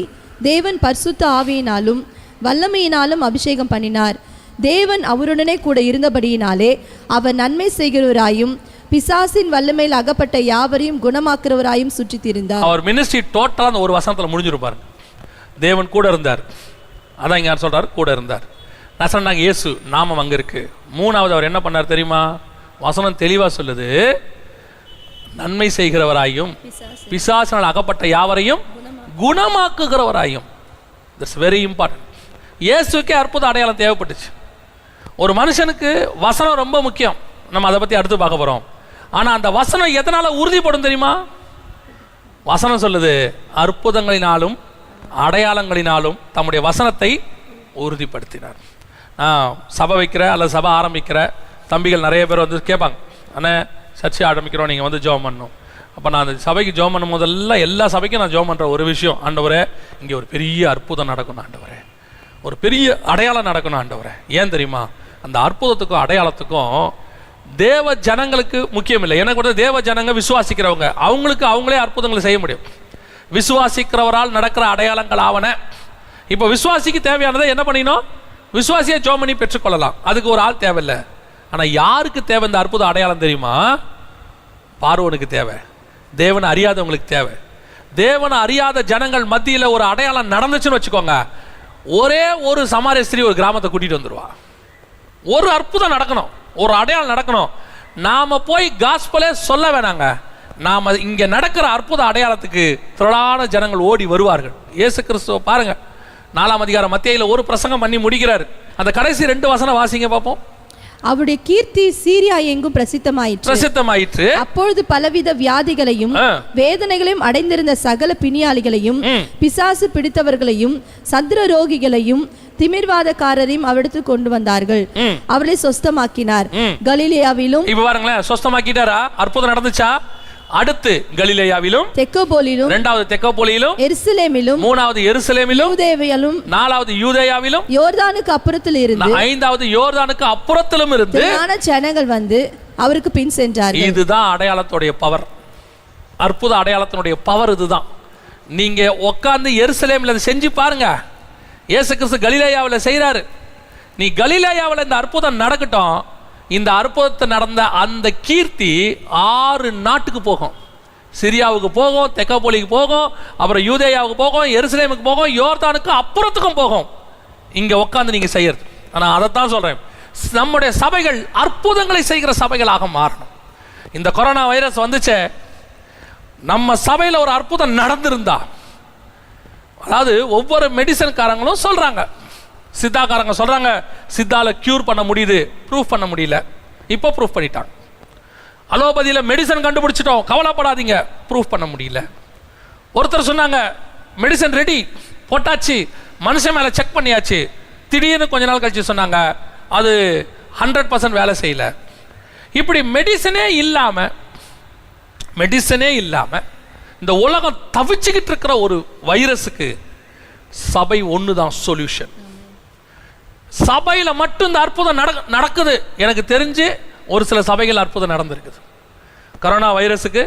தேவன் பரிசுத்த ஆவியினாலும் வல்லமையினாலும் அபிஷேகம் பண்ணினார். தேவன் அவருடனே கூட இருந்தபடியினாலே அவர் நன்மை செய்கிறவராயும் பிசாசின் வல்லமையில் அகப்பட்ட யாவரையும் குணமாக்குறவராயும் சுற்றி திரிந்தார். அவர் மினிஸ்ட்ரி டோட்டலா அந்த ஒரு வசனத்துல முடிஞ்சிருப்பாரு. தேவன் கூட இருந்தார், அதான் இங்க சொல்றாரு, கூட இருந்தார். நசரேயனாகிய இயேசு நாமம் அங்க இருக்கு. மூணாவது அவர் என்ன பண்ணார் தெரியுமா? வசனம் தெளிவா சொல்லுது, நன்மை செய்கிறவராயும் பிசாசினால் அகப்பட்ட யாவரையும் குணமாக்குகிறவராயும். That's very important. இயேசுக்கே அற்புத அடையாளம் தேவைப்பட்டுச்சு. ஒரு மனுஷனுக்கு வசனம் ரொம்ப முக்கியம், நம்ம அதை பற்றி அடுத்து பார்க்க போகிறோம். ஆனால் அந்த வசனம் எதனால் உறுதிப்படும் தெரியுமா? வசனம் சொல்லுது, அற்புதங்களினாலும் அடையாளங்களினாலும் தம்முடைய வசனத்தை உறுதிப்படுத்தினார். நான் சபை வைக்கிற அல்லது சபை ஆரம்பிக்கிற தம்பிகள் நிறைய பேர் வந்து கேட்பாங்க, ஆனால் சர்ச்சை ஆரம்பிக்கிறோம், நீங்கள் வந்து ஜெபம் பண்ணணும். அப்போ நான் அந்த சபைக்கு ஜெபம் பண்ணும் போதெல்லாம் எல்லா சபைக்கும் நான் ஜெபம் பண்ணுற ஒரு விஷயம், ஆண்டவரே இங்கே ஒரு பெரிய அற்புதம் நடக்கணும், ஆண்டவரே ஒரு பெரிய அடையாளம் நடக்கணும் ஆண்டவரே. ஏன் தெரியுமா? அந்த அற்புதத்துக்கும் அடையாளத்துக்கும் தேவ ஜனங்களுக்கு முக்கியம் இல்லை. எனக்கு கூட தேவ ஜனங்க விசுவாசிக்கிறவங்க, அவங்களுக்கு அவங்களே அற்புதங்களை செய்ய முடியும். விசுவாசிக்கிறவரால் நடக்கிற அடையாளங்கள் ஆவன. இப்போ விசுவாசிக்கு தேவையானதை என்ன பண்ணினோம்? விசுவாசியை ஜெபம் பண்ணி பெற்றுக்கொள்ளலாம், அதுக்கு ஒரு ஆள் தேவையில்லை. ஆனால் யாருக்கு தேவை இந்த அற்புத அடையாளம் தெரியுமா? பார்வோனுக்கு தேவை, தேவனை அறியாதவங்களுக்கு தேவை. தேவனை அறியாத ஜனங்கள் மத்தியில் ஒரு அடையாளம் நடந்துச்சுன்னு வச்சுக்கோங்க, ஒரே ஒரு சமாரிய ஸ்திரீ ஒரு கிராமத்தை கூட்டிட்டு வந்துடுவா. ஒரு அற்புதம் நடக்கணும், ஒரு அடையாளம் நடக்கணும், நாம போய் காஸ்பலே சொல்ல வேணாங்க, நாம இங்க நடக்கிற அற்புத அடையாளத்துக்கு திரளான ஜனங்கள் ஓடி வருவார்கள். இயேசு கிறிஸ்துவ பாருங்க, 4ஆம் அதிகாரம் மத்தேயுல ஒரு பிரசங்கம் பண்ணி முடிக்கிறார். அந்த கடைசி 2 வசனம் வாசிங்க பார்ப்போம். அவருடைய கீர்த்தி சீரியா எங்கும் பிரசித்தமாயிற்று. அப்பொழுது பலவித வியாதிகளையும் வேதனைகளையும் அடைந்திருந்த சகல பிணியாளிகளையும் பிசாசு பிடித்தவர்களையும் சந்திர ரோகிகளையும் திமிர்வாதக்காரரையும் அவரிடத்தில் கொண்டு வந்தார்கள், அவர்களை சொஸ்தமாக்கினார். கலிலேயாவிலும் இப்ப பாருங்களேன், சொஸ்தமாக்கிட்டாரா? அற்புதம் நடந்துச்சா? அடுத்து கலிலேயாவிலும், தெக்கோபோலிலும், இரண்டாவது தெக்கோபோலியிலும், எருசலேமிலும், மூணாவது எருசலேமிலும், யூதேயாவிலும், நாலாவது யூதேயாவிலும், யோர்தானுக்கு அப்புறத்தில் இருந்து, ஐந்தாவது யோர்தானுக்கு அப்புறத்திலும் இருந்து ஜனங்கள் வந்து அவருக்கு பின் சென்றார்கள். இதுதான் அடையாளத்துடைய பவர், அற்புத அடையாளத்தினுடைய பவர் இதுதான். நீங்க உட்கார்ந்து எருசலேமில் அதை செஞ்சு பாருங்க. இயேசு கிறிஸ்து கலிலேயாவில் செய்யறாரு. நீ கலிலேயாவில் இந்த அற்புதம் நடக்கட்டும், இந்த அற்புதத்தை நடந்த அந்த கீர்த்தி 6 நாட்டுக்கு போகும். சிரியாவுக்கு போகும், தெக்கோபோலிக்கு போகும், அப்புறம் யூதேயாவுக்கு போகும், எருசலேமுக்கு போகும், யோர்தானுக்கு அப்புறத்துக்கும் போகும். இங்க உட்காந்து நீங்க செய்யறது. ஆனா அதைத்தான் சொல்றேன், நம்முடைய சபைகள் அற்புதங்களை செய்கிற சபைகளாக மாறணும். இந்த கொரோனா வைரஸ் வந்துச்சே, நம்ம சபையில் ஒரு அற்புதம் நடந்திருந்தா, அதாவது ஒவ்வொரு மெடிசன்காரங்களும் சொல்றாங்க, சித்தாக்காரங்க சொல்றாங்க சித்தால கியூர் பண்ண முடியுது, ப்ரூஃப் பண்ண முடியல, இப்போ ப்ரூஃப் பண்ணிட்டாங்க. அலோபதியில் மெடிசன் கண்டுபிடிச்சிட்டோம், கவலைப்படாதீங்க, ப்ரூஃப் பண்ண முடியல. ஒருத்தர் சொன்னாங்க மெடிசன் ரெடி போட்டாச்சு, மனுஷன் மேலே செக் பண்ணியாச்சு, திடீர்னு கொஞ்ச நாள் கழிச்சு சொன்னாங்க அது 100% வேலை செய்யல. இப்படி மெடிசனே இல்லாம இந்த உலகம் தவிச்சுக்கிட்டு இருக்கிற ஒரு வைரஸுக்கு சபை ஒண்ணுதான் சொல்யூஷன். சபையில மட்டும் இந்த அற்புதம் நடக்குது. எனக்கு தெரிஞ்சு ஒரு சில சபைகள் அற்புதம் நடந்திருக்குது. கொரோனா வைரஸுக்கு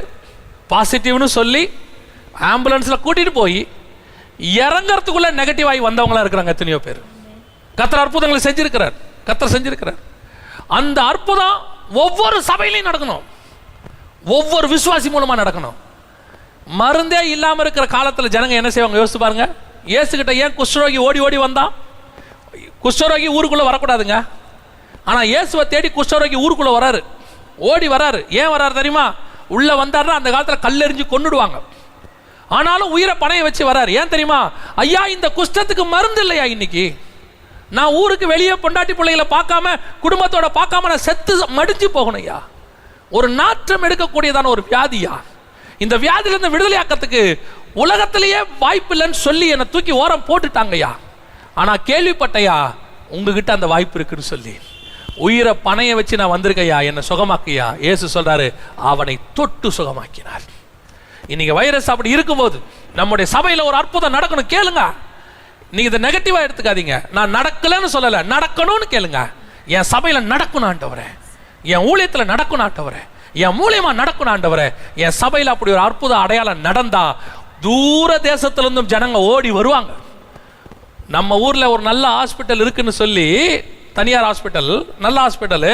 பாசிட்டிவ்னு சொல்லி ஆம்புலன்ஸ்ல கூட்டிட்டு போய் இறங்கறதுக்குள்ள நெகட்டிவ் ஆகி வந்தவங்களா இருக்கிறாங்க எத்தனையோ பேர். கர்த்தர் அற்புதங்களை செஞ்சிருக்கிறார். அந்த அற்புதம் ஒவ்வொரு சபையிலையும் நடக்கணும், ஒவ்வொரு விசுவாசி மூலமா நடக்கணும். மருந்தே இல்லாம இருக்கிற காலத்துல ஜனங்க என்ன செய்வாங்க யோசிச்சு பாருங்க. இயேசுகிட்ட ஏன் குஷ்டரோகி ஓடி ஓடி வந்தான்? குஷ்டரோகி ஊருக்குள்ள வரக்கூடாதுங்க, ஆனா இயேசுவை தேடி குஷ்டரோகி ஊருக்குள்ள வராரு, ஓடி வராரு. ஏன் வராரு தெரியுமா? உள்ள வந்தாருன்னா அந்த காலத்துல கல்லெறிஞ்சு கொன்னுடுவாங்க, ஆனாலும் உயிரை பணைய வச்சு வராரு. ஏன் தெரியுமா? ஐயா இந்த குஷ்டத்துக்கு மருந்து இல்லையா, இன்னைக்கு நான் ஊருக்கு வெளியே பொண்டாட்டி பிள்ளைகளை பார்க்காம குடும்பத்தோட பார்க்காம நான் செத்து மடிஞ்சு போகணும் ஐயா. ஒரு நாற்றம் எடுக்கக்கூடியதான ஒரு வியாதியா. இந்த வியாதியிலிருந்து விடுதலையாக்கிறதுக்கு உலகத்திலேயே வாய்ப்பு இல்லைன்னு சொல்லி என்னை தூக்கி ஓரம் போட்டுட்டாங்கய்யா. ஆனா கேள்விப்பட்டையா உங்ககிட்ட அந்த வாய்ப்பு இருக்குன்னு சொல்லி உயிரை பணைய வச்சு நான் வந்திருக்கையா, என்னை சுகமாக்கியா. இயேசு சொல்றாரு, அவனை தொட்டு சுகமாக்கினார். இன்னைக்கு வைரஸ் அப்படி இருக்கும்போது நம்முடைய சபையில் ஒரு அற்புதம் நடக்கணும், கேளுங்க. நீங்க இதை நெகட்டிவா எடுத்துக்காதீங்க. நான் நடக்கலன்னு சொல்லல, நடக்கணும்னு கேளுங்க. என் சபையில நடக்கணும் ஆண்டவரே, என் ஊழியத்துல நடக்கணும் ஆண்டவரே, என் மூலியமா நடக்கணும் ஆண்டவரே. என் சபையில் அப்படி ஒரு அற்புத அடையாளம் நடந்தா தூர தேசத்திலிருந்தும் ஜனங்க ஓடி வருவாங்க. நம்ம ஊர்ல ஒரு நல்ல ஹாஸ்பிட்டல் இருக்குன்னு சொல்லி, தனியார் ஹாஸ்பிட்டல், நல்ல ஹாஸ்பிட்டல்,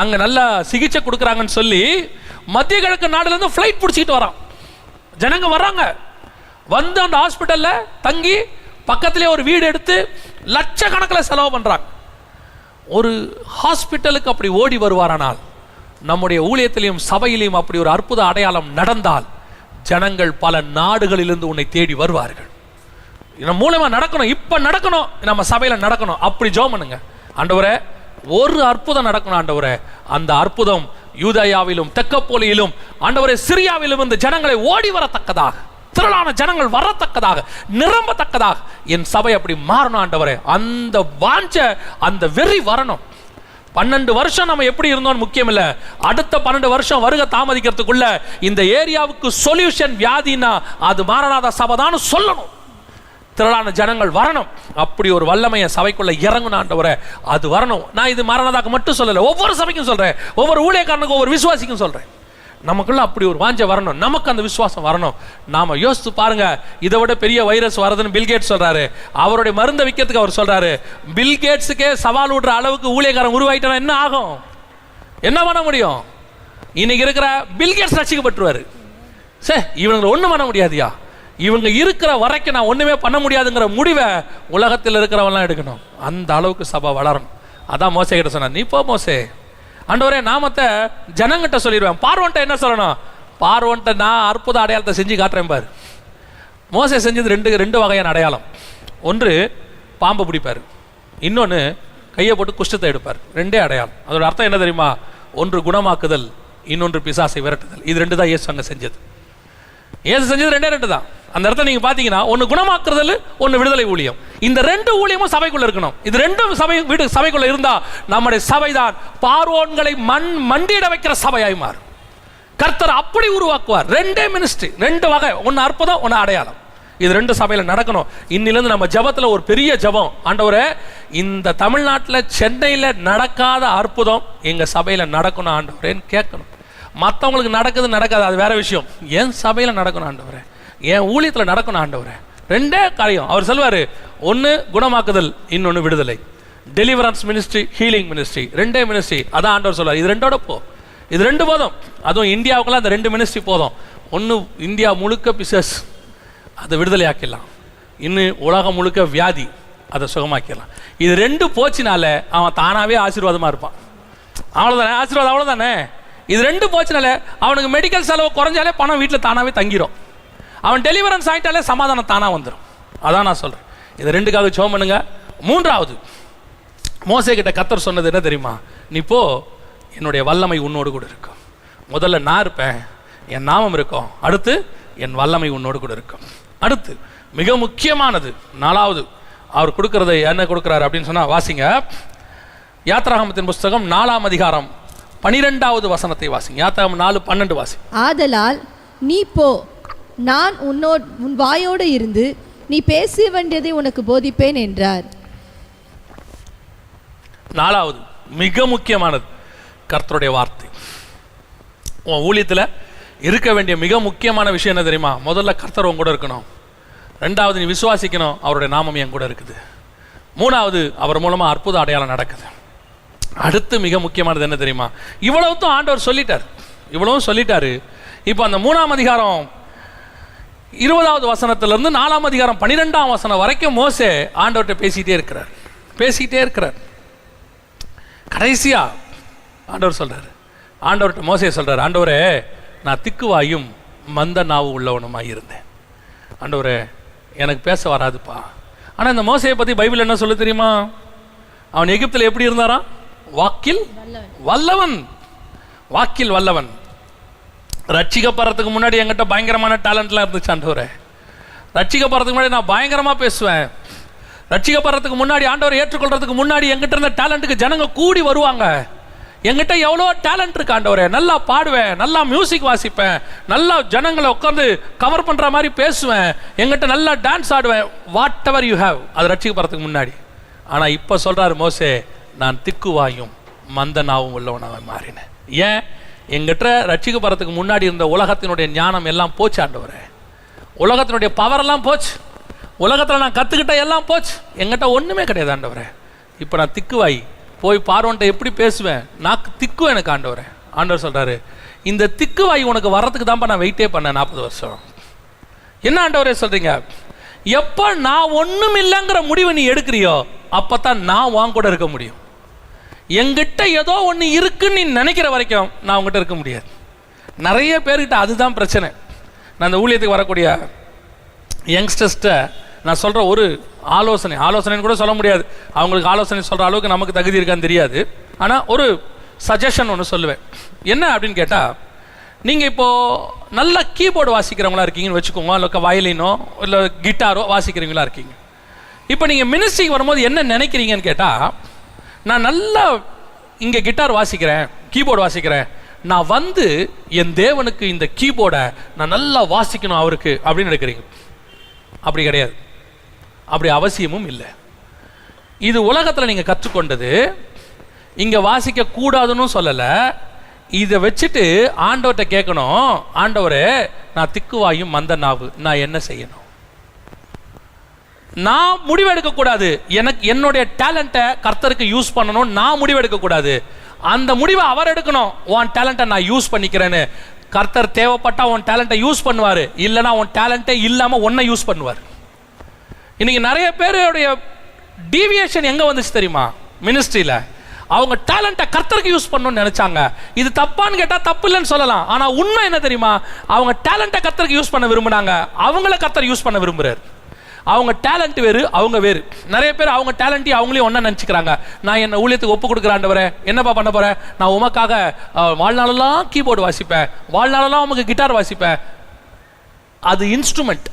அங்க நல்ல சிகிச்சை கொடுக்குறாங்கன்னு சொல்லி மத்திய கிழக்கு நாடுல இருந்து ஃபிளைட் பிடிச்சிட்டு வரான். ஜனங்க வர்றாங்க, வந்து அந்த ஹாஸ்பிட்டல்ல தங்கி பக்கத்திலே ஒரு வீடு எடுத்து லட்சக்கணக்கில் செலவு பண்றாங்க. ஒரு ஹாஸ்பிட்டலுக்கு அப்படி ஓடி வருவாரானால், நம்முடைய ஊழியத்திலையும் சபையிலையும் அப்படி ஒரு அற்புத அடையாளம் நடந்தால் ஜனங்கள் பல நாடுகளிலிருந்து உன்னை தேடி வருவார்கள். நம்ம மூலமா நடக்கணும், இப்ப நடக்கணும், நம்ம சபையில நடக்கணும். அப்படி ஜெபம் பண்ணுங்க. ஆண்டவரே, ஒரு அற்புதம் நடக்கணும் ஆண்டவரே. அந்த அற்புதம் யூதேயாவிலும் தெக்கப்போலியிலும் ஆண்டவரே சிரியாவிலும் இந்த ஜனங்களை ஓடி வரத்தக்கதாக, திரளான ஜனங்கள் வரத்தக்கதாக, நிரம்பத்தக்கதாக என் சபை அப்படி மாறணும் ஆண்டவரே. அந்த வாஞ்ச, அந்த வெறி வரணும். 12 வருஷம் நம்ம எப்படி இருந்தோம் முக்கியம் இல்ல, அடுத்த 12 வருஷம் வருக தாமதிக்கிறதுக்குள்ள இந்த ஏரியாவுக்கு சொல்யூஷன் வியாதினா அது மாரநாத சபைதான் சொல்லணும். திரளான ஜனங்கள் வரணும். அப்படி ஒரு வல்லமையை சபைக்குள்ள இறங்கணும் ஆண்டவரே, அது வரணும். நான் இது மாரநாதாக்கு மட்டும் சொல்லல, ஒவ்வொரு சபைக்கும் சொல்றேன், ஒவ்வொரு ஊழியக்காரனுக்கும், ஒவ்வொரு விசுவாசிக்கும் சொல்றேன். நமக்குள்ள அப்படி ஒரு வாஞ்சை வரணும், நமக்கு அந்த விசுவாசம் வரணும். நாம யோசித்து பாருங்க, இதை விட பெரிய வைரஸ் வருதுன்னு பில்கேட்ஸ் சொல்றாரு. அவருடைய மருந்தை விற்கிறதுக்கு அவர் சொல்றாரு, பில்கேட்ஸுக்கே சவால் விடுற அளவுக்கு ஊழியக்காரன் உருவாயிட்டா என்ன ஆகும்? என்ன பண்ண முடியும்? இன்னைக்கு இருக்கிற பில்கேட்ஸ் ரட்சிக்கப்பட்டுருவாரு. சே, இவங்களை ஒண்ணும் பண்ண முடியாதியா, இவங்க இருக்கிற வரைக்கும் நான் ஒண்ணுமே பண்ண முடியாதுங்கிற முடிவை உலகத்தில் இருக்கிறவெல்லாம் எடுக்கணும். அந்த அளவுக்கு சபை வளரணும். அதான் மோசே கிட்ட சொன்னார், நீ போ மோசே, ஆண்டவரே நாமத்தை ஜனங்கிட்ட சொல்லிடுவேன். பார்வோன்ட்ட என்ன சொல்லணும்? பார்வோன்ட்ட நான் அற்புத அடையாளத்தை செஞ்சு காட்டுறேன் பாரு. மோசே செஞ்சது ரெண்டு வகையான அடையாளம். ஒன்று பாம்பை பிடிப்பார், இன்னொன்று கையை போட்டு குஷ்டத்தை எடுப்பார். ரெண்டே அடையாளம். அதோட அர்த்தம் என்ன தெரியுமா? ஒன்று குணமாக்குதல், இன்னொன்று பிசாசை விரட்டுதல். இது ரெண்டு தான் இயேசு அங்கே செஞ்சது. இயேசு செஞ்சது ரெண்டு தான். அந்த இடத்துல நீங்க பாத்தீங்கன்னா, ஒன்னு குணமாக்குறதுல, ஒன்னு விடுதலை ஊழியம். இந்த ரெண்டு ஊழியமும் சபைக்குள்ள இருக்கணும். இது ரெண்டும் சபைக்குள்ள இருந்தா நம்முடைய சபைதான் பார்வோன்களை மண்டியிட வைக்கிற சபையாய் மாறும். கர்த்தர் அப்படி உருவாக்குவார். ரெண்டே மினிஸ்ட்ரி, ரெண்டு வகை, ஒன்னு அற்புதம், ஒன்னு அடையாளம். இது ரெண்டு சபையில நடக்கணும். இன்னிலிருந்து நம்ம ஜபத்துல ஒரு பெரிய ஜபம், ஆண்டவரே இந்த தமிழ்நாட்டில் சென்னையில நடக்காத அற்புதம் எங்க சபையில நடக்கணும் ஆண்டவரேன்னு கேட்கணும். மற்றவங்களுக்கு நடக்காது, அது வேற விஷயம். என் சபையில நடக்கணும் ஆண்டவரே, என் ஊழியத்தில் நடக்கணும் ஆண்டவரே. ரெண்டே காரியம் அவர் சொல்வாரு, ஒன்று குணமாக்குதல், இன்னொன்று விடுதலை. டெலிவரன்ஸ் மினிஸ்ட்ரி, ஹீலிங் மினிஸ்ட்ரி, ரெண்டே மினிஸ்ட்ரி. அதான் ஆண்டவர் சொல்வார், இது ரெண்டோட போ, இது ரெண்டு போதும். அதுவும் இந்தியாவுக்குலாம் அந்த ரெண்டு மினிஸ்ட்ரி போதும். ஒன்று இந்தியா முழுக்க பிசஸ், அதை விடுதலை ஆக்கிடலாம். இன்னும் உலகம் முழுக்க வியாதி, அதை சுகமாக்கிடலாம். இது ரெண்டு போச்சுனால அவன் தானாவே ஆசீர்வாதமாக இருப்பான். அவ்வளோதானே ஆசீர்வாதம், அவ்வளோதானே. இது ரெண்டு போச்சுனால அவனுக்கு மெடிக்கல் செலவு குறைஞ்சாலே பணம் வீட்டில் தானாவே தங்கிடும். அவன் டெலிவரன்ஸ் ஆகிட்டாலே சமாதானம் தானாக வந்துடும். அதான் நான் சொல்கிறேன், இது ரெண்டுக்காக ஜெபம் பண்ணுங்க. மூன்றாவது, மோசே கிட்ட கர்த்தர் சொன்னது என்ன தெரியுமா? நீ போ, என்னுடைய வல்லமை உன்னோடு கூட இருக்கும். முதல்ல நான் இருப்பேன், என் நாமம் இருக்கும். அடுத்து என் வல்லமை உன்னோடு கூட இருக்கும். அடுத்து மிக முக்கியமானது, 4வது அவர் கொடுக்கறது என்ன கொடுக்குறாரு அப்படின்னு சொன்னா, வாசிங்க யாத்ராகமத்தின் புஸ்தகம் 4ஆம் அதிகாரம் 12வது வசனத்தை வாசிங்க. யாத்ராகமம் 4:12 வாசி. ஆதலால் நீ போ, நான் உன் வாயோடு இருந்து நீ பேச வேண்டியதை உனக்கு போதிப்பேன் என்றார். 4வது மிக முக்கியமானது, கர்த்தருடைய வார்த்தை. உன் ஊழியத்தில் இருக்க வேண்டிய மிக முக்கியமான விஷயம் என்ன தெரியுமா? முதல்ல கர்த்தர் உன் கூட இருக்கணும். 2வது நீ விசுவாசிக்கணும், அவருடைய நாமம் என் கூட இருக்குது. 3வது அவர் மூலமா அற்புத அடையாளம் நடக்குது. அடுத்து மிக முக்கியமானது என்ன தெரியுமா? இவ்வளவுக்கும் ஆண்டவர் சொல்லிட்டார், இவ்வளவும் சொல்லிட்டாரு. இப்போ அந்த 3ஆம் அதிகாரம் 20வது வசனத்திலிருந்து 4ஆம் அதிகாரம் 12ஆம் வசனம் வரைக்கும் மோசே ஆண்டவர்கிட்ட பேசிக்கிட்டே இருக்கிறார். கடைசியா ஆண்டவர் சொல்றாரு, ஆண்டவர்கிட்ட மோசே சொல்றாரு, ஆண்டவரே நான் திக்குவாயும் மந்த நாவு உள்ளவனுமாய் இருந்தேன். ஆண்டவரே எனக்கு பேச வராதுப்பா. ஆனால் இந்த மோசையை பற்றி பைபிள் என்ன சொல்ல தெரியுமா? அவன் எகிப்தில் எப்படி இருந்தாராம்? வாக்கில் வல்லவன், வாக்கில் வல்லவன். ரட்சிக்கப்படுறதுக்கு முன்னாடி என்கிட்ட பயங்கரமான டேலண்ட்லாம் இருந்துச்சு ஆண்டவரே. ரட்சிக்கப்படுறதுக்கு முன்னாடி நான் பயங்கரமாக பேசுவேன். ரட்சிக்கப்படுறதுக்கு முன்னாடி, ஆண்டவரை ஏற்றுக்கொள்றதுக்கு முன்னாடி எங்கிட்ட இருந்த டேலண்ட்டுக்கு ஜனங்க கூடி வருவாங்க. எங்கிட்ட எவ்வளோ டேலண்ட் இருக்கு ஆண்டவரே, நல்லா பாடுவேன், நல்லா மியூசிக் வாசிப்பேன், நல்லா ஜனங்களை உட்காந்து கவர் பண்ணுற மாதிரி பேசுவேன், எங்கிட்ட நல்லா டான்ஸ் ஆடுவேன், வாட் எவர் யூ ஹேவ். அது ரட்சிக்கப்படுறதுக்கு முன்னாடி. ஆனால் இப்போ சொல்கிறாரு மோசே, நான் திக்குவாயும் மந்த நாவும் உள்ளவனாக மாறினேன். ஏன்? எங்கிட்ட ரட்சிக்கப்படுறதுக்கு முன்னாடி இருந்த உலகத்தினுடைய ஞானம் எல்லாம் போச்சு ஆண்டவரே, உலகத்தினுடைய பவரெல்லாம் போச்சு, உலகத்தில் நான் கற்றுக்கிட்ட எல்லாம் போச்சு, எங்கிட்ட ஒன்றுமே கிடையாது ஆண்டவரே. இப்போ நான் திக்குவாய் போய் பார்வன்ட்ட எப்படி பேசுவேன், நான் திக்கு எனக்கு ஆண்டவரே. ஆண்டவர் சொல்கிறாரு, இந்த திக்குவாய் உனக்கு வர்றதுக்கு தான்ப்பா நான் வெயிட்டே பண்ணேன் 40 வருஷம். என்ன ஆண்டவரே சொல்கிறீங்க? எப்போ நான் ஒன்றும் இல்லைங்கிற முடிவை நீ எடுக்கிறியோ அப்போ தான் நான் வாங்க கூட இருக்க முடியும். எங்கிட்ட ஏதோ ஒன்று இருக்குன்னு நீ நினைக்கிற வரைக்கும் நான் உங்ககிட்ட இருக்க முடியாது. நிறைய பேர்கிட்ட அதுதான் பிரச்சனை. நான் இந்த ஊழியத்துக்கு வரக்கூடிய யங்ஸ்டர்ஸ்ட்டை நான் சொல்கிற ஒரு ஆலோசனைன்னு கூட சொல்ல முடியாது, அவங்களுக்கு ஆலோசனை சொல்கிற அளவுக்கு நமக்கு தகுதி இருக்கான்னு தெரியாது. ஆனால் ஒரு சஜஷன் ஒன்று சொல்லுவேன். என்ன அப்படின்னு கேட்டால், நீங்கள் இப்போது நல்லா கீபோர்டு வாசிக்கிறவங்களா இருக்கீங்கன்னு வச்சுக்கோங்க, இல்லை வயலினோ இல்லை கிட்டாரோ வாசிக்கிறவங்களா இருக்கீங்க. இப்போ நீங்கள் மினிஸ்ட்ரிக்கு வரும்போது என்ன நினைக்கிறீங்கன்னு கேட்டால், நான் நல்லா இங்கே கிட்டார் வாசிக்கிறேன், கீபோர்டு வாசிக்கிறேன், நான் வந்து என் தேவனுக்கு இந்த கீபோர்டை நான் நல்லா வாசிக்கணும் அவருக்கு அப்படின்னு நினைக்கிறீங்க. அப்படி கிடையாது, அப்படி அவசியமும் இல்லை. இது உலகத்தில் நீங்கள் கற்றுக்கொண்டது, இங்கே வாசிக்க கூடாதுன்னு சொல்லலை. இதை வச்சுட்டு ஆண்டவர்கிட்ட கேட்கணும், ஆண்டவரே நான் திக்குவாயும் மந்த நாவு, நான் என்ன செய்யணும்? நான் முடிவெடுக்கக்கூடாது, எனக்கு என்னுடைய டேலண்ட்டை கர்த்தருக்கு யூஸ் பண்ணணும், நான் முடிவெடுக்கக்கூடாது, அந்த முடிவை அவர் எடுக்கணும். உன் டேலண்ட்டை நான் யூஸ் பண்ணிக்கிறேன்னு. கர்த்தர் தேவைப்பட்டா உன் டேலண்ட்டை யூஸ் பண்ணுவார், இல்லைனா உன் டேலண்ட்டே இல்லாமல் ஒன்றை யூஸ் பண்ணுவார். இன்னைக்கு நிறைய பேருடைய டீவியேஷன் எங்கே வந்துச்சு தெரியுமா? மினிஸ்ட்ரியில் அவங்க டேலண்ட்டை கர்த்தருக்கு யூஸ் பண்ணணும்னு நினைச்சாங்க. இது தப்பான்னு கேட்டால் தப்பு இல்லைன்னு சொல்லலாம். ஆனால் உண்மை என்ன தெரியுமா? அவங்க டேலண்ட்டை கர்த்தருக்கு யூஸ் பண்ண விரும்புனாங்க, அவங்கள கர்த்தர் யூஸ் பண்ண விரும்புகிறார். அவங்க டேலண்ட் வேறு, அவங்க வேறு. நிறைய பேர் அவங்க டேலண்ட்டையும் அவங்களையும் ஒன்றா நினச்சிக்கிறாங்க. நான் என்ன ஊழியத்துக்கு ஒப்பு கொடுக்குறாண்டவரே, என்னப்பா பண்ண போகிறேன், நான் உமக்காக வாழ்நாளெல்லாம் கீபோர்டு வாசிப்பேன், வாழ்நாளெல்லாம் உமக்கு கிட்டார் வாசிப்பேன். அது இன்ஸ்ட்ருமெண்ட்.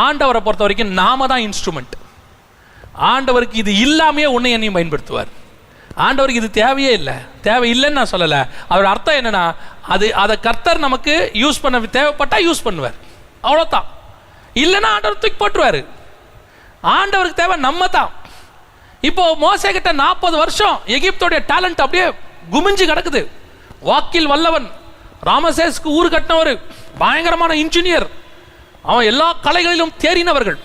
ஆண்டவரை பொறுத்த வரைக்கும் நாம தான் இன்ஸ்ட்ருமெண்ட். ஆண்டவருக்கு இது இல்லாமையே உன்னை என்னையும் பயன்படுத்துவார். ஆண்டவருக்கு இது தேவையே இல்லை, தேவையில்லைன்னு நான் சொல்லலை. அவர் அர்த்தம் என்னன்னா, அதை கர்த்தர் நமக்கு யூஸ் பண்ண தேவைப்பட்டா யூஸ் பண்ணுவார், அவ்வளோதான். இல்லைன்னா ஆண்டவர் தூக்கி போட்டுருவாரு. ஆண்டவருக்கு தேவை நம்ம தான். இப்போ மோசே கிட்ட 40 வருஷம் எகிப்தோடைய டேலண்ட் அப்படியே குமிஞ்சு கிடக்குது. வாக்கில் வல்லவன், ராமசேஸ்க்கு ஊர் கட்டினவர், பயங்கரமான இன்ஜினியர், அவன் எல்லா கலைகளிலும் தேறினவர்கள்.